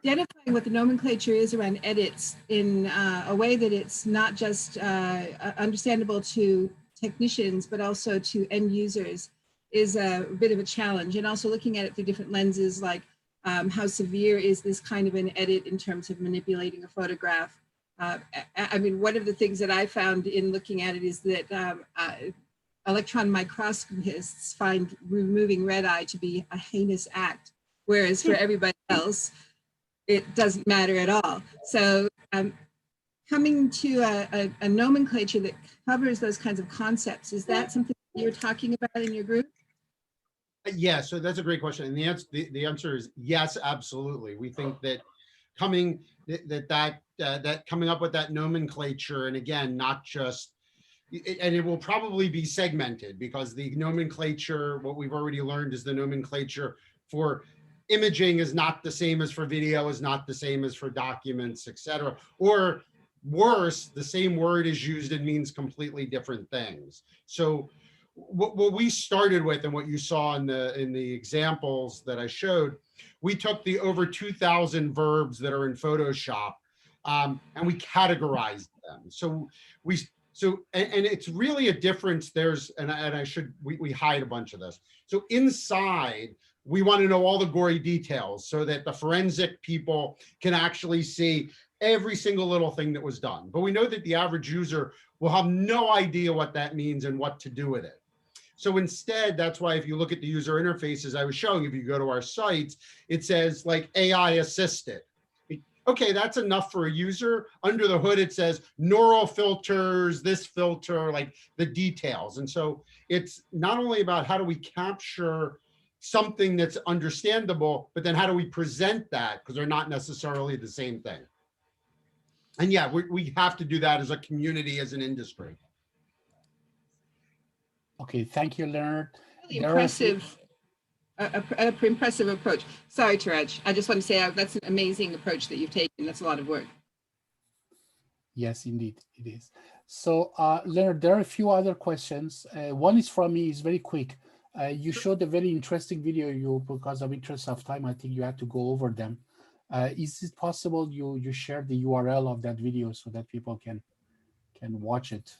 Speaker 11: identifying what the nomenclature is around edits in a way that it's not just understandable to technicians, but also to end users is a bit of a challenge. And also looking at it through different lenses, like how severe is this kind of an edit in terms of manipulating a photograph? I mean, one of the things that I found in looking at it is that electron microscopists find removing red eye to be a heinous act, whereas for everybody else, it doesn't matter at all. So coming to a nomenclature that covers those kinds of concepts, is that something you're talking about in your group?
Speaker 9: Yeah, so that's a great question. And the answer is yes, absolutely. We think that coming up with that nomenclature, and again, not just, and it will probably be segmented, because the nomenclature, what we've already learned is the nomenclature for imaging is not the same as for video, is not the same as for documents, etc. Or worse, the same word is used and means completely different things. So what we started with, and what you saw in the examples that I showed, we took the over 2,000 verbs that are in Photoshop, and we categorized them. So it's really a difference. We hide a bunch of this. So inside, we want to know all the gory details so that the forensic people can actually see every single little thing that was done. But we know that the average user will have no idea what that means and what to do with it. So instead, that's why if you look at the user interfaces I was showing, if you go to our sites, it says like AI assisted. Okay, that's enough for a user. Under the hood, it says neural filters, this filter, like the details. And so it's not only about how do we capture something that's understandable, but then how do we present that? Because they're not necessarily the same thing. And yeah, we have to do that as a community, as an industry.
Speaker 1: Okay, thank you, Leonard.
Speaker 11: Really impressive. Impressive approach. Sorry, Taraj. I just want to say that's an amazing approach that you've taken. That's a lot of work.
Speaker 1: Yes, indeed, it is. So, Leonard, there are a few other questions. One is from me, is very quick. You showed a very interesting video. Because of interest of time, I think you had to go over them. Is it possible you share the URL of that video so that people can watch it?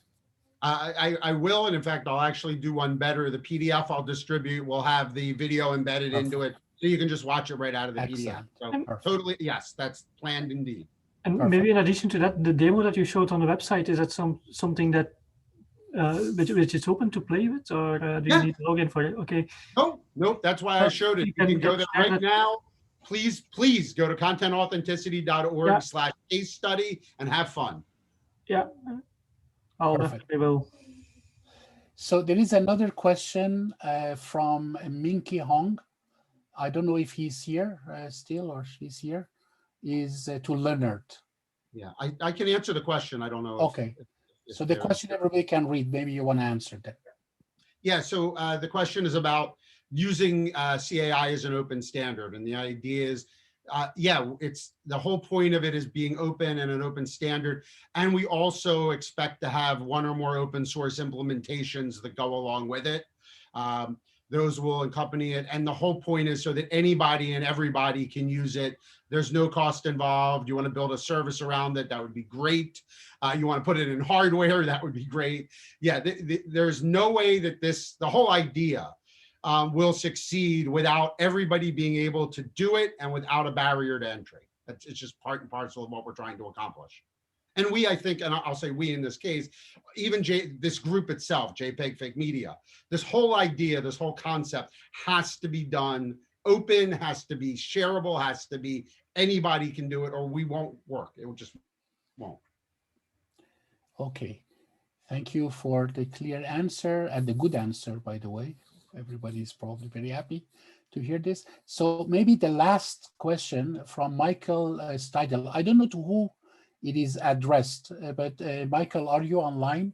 Speaker 9: I will, and in fact, I'll actually do one better. The PDF I'll distribute will have the video embedded into it, so you can just watch it right out of the PDF. So totally, yes, that's planned indeed.
Speaker 2: And maybe in addition to that, the demo that you showed on the website, is that something that which is open to play with, or do you need to log in for it? Okay.
Speaker 9: Nope. That's why I showed it. You can go there right now. Please go to contautauthenticity.org/case study and have fun.
Speaker 2: Yeah. I'll definitely will.
Speaker 1: So there is another question from Minky Hong. I don't know if he's here still or she's here. Is to Leonard.
Speaker 9: Yeah, I can answer the question. I don't know.
Speaker 1: Okay. So the question everybody can read. Maybe you want to answer that.
Speaker 9: Yeah. So the question is about using CAI as an open standard, and the idea is. It's the whole point of it is being open and an open standard. And we also expect to have one or more open source implementations that go along with it. Those will accompany it. And the whole point is so that anybody and everybody can use it. There's no cost involved. You want to build a service around it, that would be great. You want to put it in hardware, that would be great. Yeah, there's no way that the whole idea will succeed without everybody being able to do it and without a barrier to entry. It's just part and parcel of what we're trying to accomplish. And I think, and I'll say we in this case, even this group itself, JPEG Fake Media, this whole idea, this whole concept has to be done open, has to be shareable, has to be anybody can do it, or we won't work. It just won't.
Speaker 1: Okay. Thank you for the clear answer and the good answer, by the way. Everybody is probably very happy to hear this. So maybe the last question from Michael Steidel. I don't know to who it is addressed, but Michael, are you online?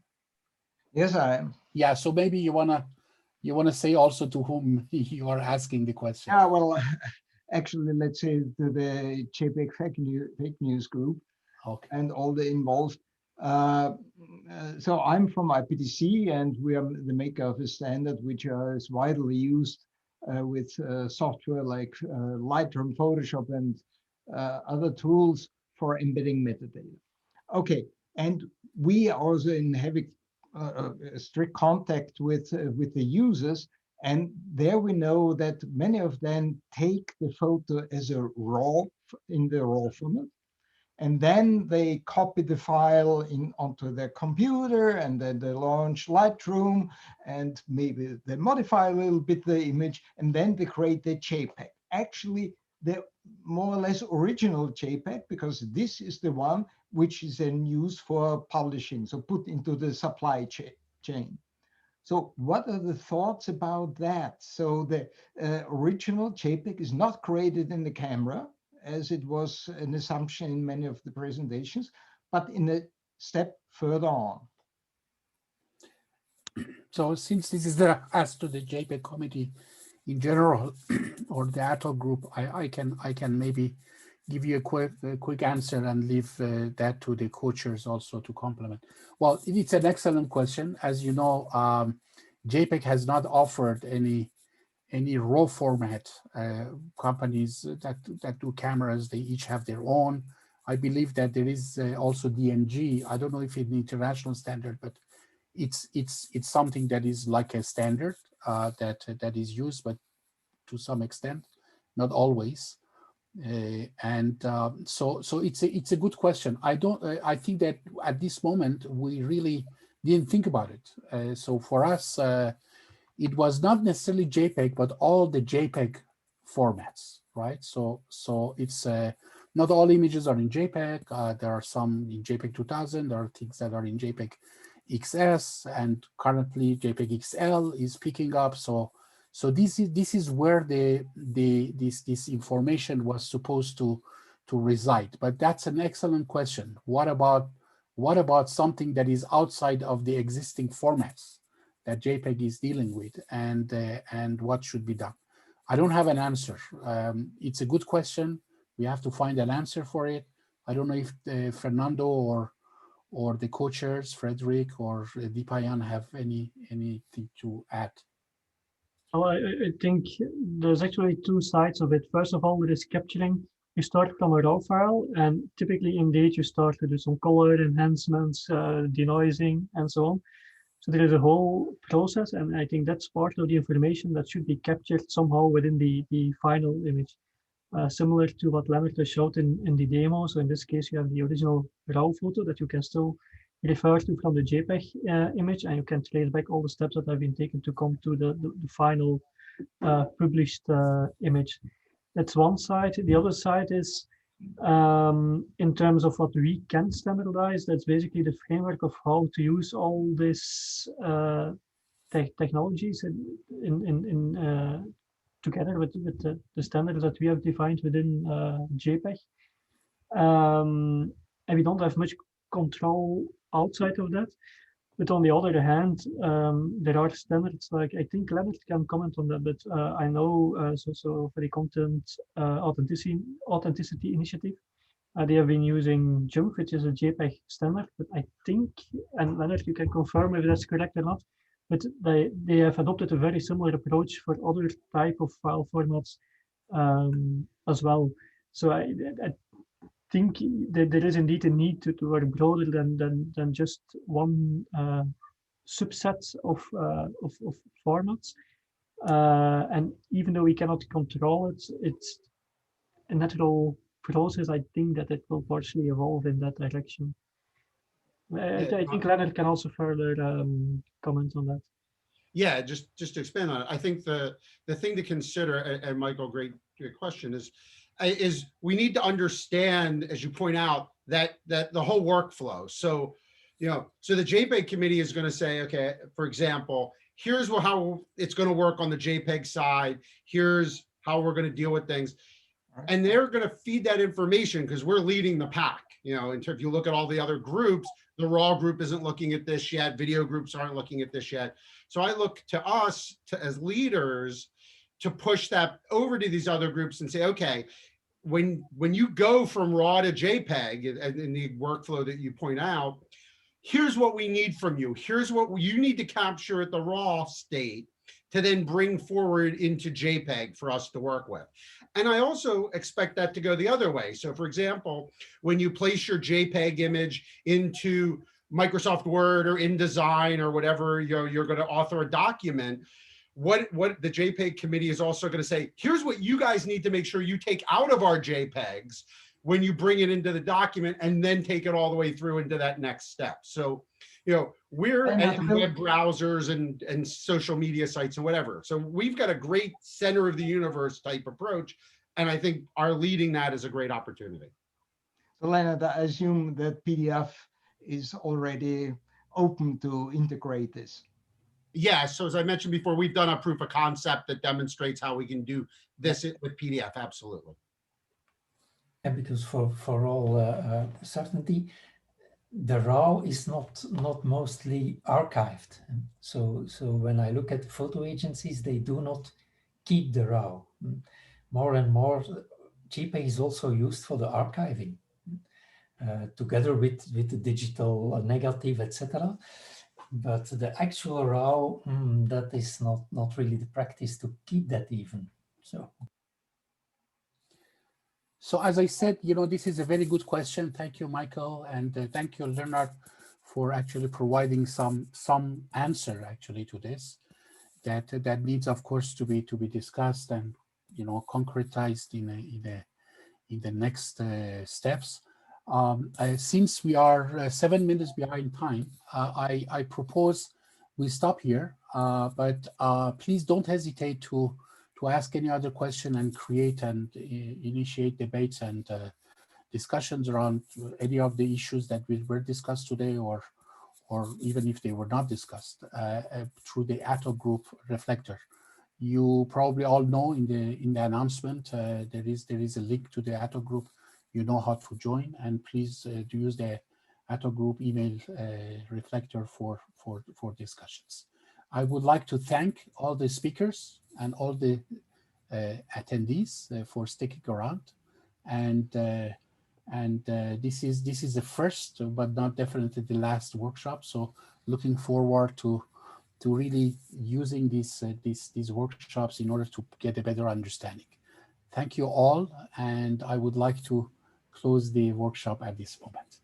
Speaker 13: Yes, I am.
Speaker 1: Yeah, so maybe you wanna say also to whom you are asking the question.
Speaker 13: Yeah, well, actually, let's say to the JPEG fake news group, okay, and all the involved. So I'm from IPTC, and we are the maker of a standard which is widely used with software like Lightroom, Photoshop, and other tools for embedding metadata. Okay, and we are also in heavy strict contact with the users, and there we know that many of them take the photo as a raw in the raw format. And then they copy the file onto their computer, and then they launch Lightroom, and maybe they modify a little bit the image, and then they create the JPEG. Actually, the more or less original JPEG, because this is the one which is then used for publishing, so put into the supply chain. So what are the thoughts about that? So the original JPEG is not created in the camera, as it was an assumption in many of the presentations, but in a step further on.
Speaker 1: So since this is as to the JPEG committee in general, or the ATOL group, I can maybe give you a quick answer and leave that to the co-chairs also to complement. Well, it's an excellent question. As you know, JPEG has not offered any raw format. Companies that do cameras, they each have their own. I believe that there is also DMG. I don't know if it's an international standard, but it's something that is like a standard that is used, but to some extent, not always. So it's a good question. I think that at this moment we really didn't think about it. So for us, it was not necessarily JPEG, but all the JPEG formats, right? So it's not all images are in JPEG. There are some in JPEG 2000. There are things that are in JPEG XS, and currently JPEG XL is picking up. So this is where this information was supposed to reside. But that's an excellent question. What about something that is outside of the existing formats that JPEG is dealing with, and what should be done? I don't have an answer. It's a good question. We have to find an answer for it. I don't know if Fernando or the co-chairs, Frederick or Deepayan, have anything to add.
Speaker 2: Well, I think there's actually two sides of it. First of all, there is capturing. You start from a raw file, and typically indeed you start to do some color enhancements, denoising, and so on. So there is a whole process, and I think that's part of the information that should be captured somehow within the final image. Similar to what Leonard has showed in the demo. So in this case, you have the original raw photo that you can still refer to from the JPEG image, and you can trace back all the steps that have been taken to come to the final published image. That's one side. The other side is in terms of what we can standardize. That's basically the framework of how to use all these technologies in together with the standards that we have defined within JPEG. And we don't have much control outside of that. But on the other hand, there are standards like, I think Leonard can comment on that, but I know, so for the content authenticity initiative, they have been using JUMP, which is a JPEG standard, but I think, and Leonard, you can confirm if that's correct or not, but they have adopted a very similar approach for other type of file formats as well. So I think that there is indeed a need to work broader than just one subset of formats. And even though we cannot control it, it's a natural process. I think that it will partially evolve in that direction. I think Leonard can also further comment on that.
Speaker 9: Yeah, just to expand on it, I think the thing to consider, and Michael, great question, is we need to understand, as you point out, that the whole workflow. So, so the JPEG committee is going to say, okay, for example, here's how it's going to work on the JPEG side. Here's how we're going to deal with things. And they're going to feed that information because we're leading the pack. If you look at all the other groups, the raw group isn't looking at this yet. Video groups aren't looking at this yet. So I look to us as leaders to push that over to these other groups and say, okay, when you go from raw to JPEG in the workflow that you point out, here's what we need from you. Here's what you need to capture at the raw state to then bring forward into JPEG for us to work with. And I also expect that to go the other way. So for example, when you place your JPEG image into Microsoft Word or InDesign or whatever, you're going to author a document, what the JPEG committee is also going to say, here's what you guys need to make sure you take out of our JPEGs when you bring it into the document, and then take it all the way through into that next step. So, we're and web browsers and social media sites and whatever. So we've got a great center of the universe type approach. And I think our leading that is a great opportunity.
Speaker 13: So Leonard, I assume that PDF is already open to integrate this.
Speaker 9: Yeah, so as I mentioned before, we've done a proof of concept that demonstrates how we can do this with PDF, absolutely.
Speaker 7: And because for all certainty, the RAW is not mostly archived. So when I look at photo agencies, they do not keep the RAW. More and more, JPEG is also used for the archiving, together with the digital negative, etc. But the actual RAW, that is not really the practice to keep that even.
Speaker 1: So as I said, this is a very good question. Thank you, Michael, and thank you, Leonard, for actually providing some answer actually to this. That needs, of course, to be discussed and concretized in the next steps. Since we are 7 minutes behind time, I propose we stop here. but please don't hesitate to ask any other question and create and initiate debates and discussions around any of the issues that were discussed today, or even if they were not discussed, through the Atto group reflector. You probably all know in the announcement there is a link to the Atto group. You know how to join, and please do use the Atto group email reflector for discussions. I would like to thank all the speakers and all the attendees for sticking around, and this is the first, but not definitely the last workshop. So looking forward to really using these workshops in order to get a better understanding. Thank you all, and I would like to close the workshop at this moment.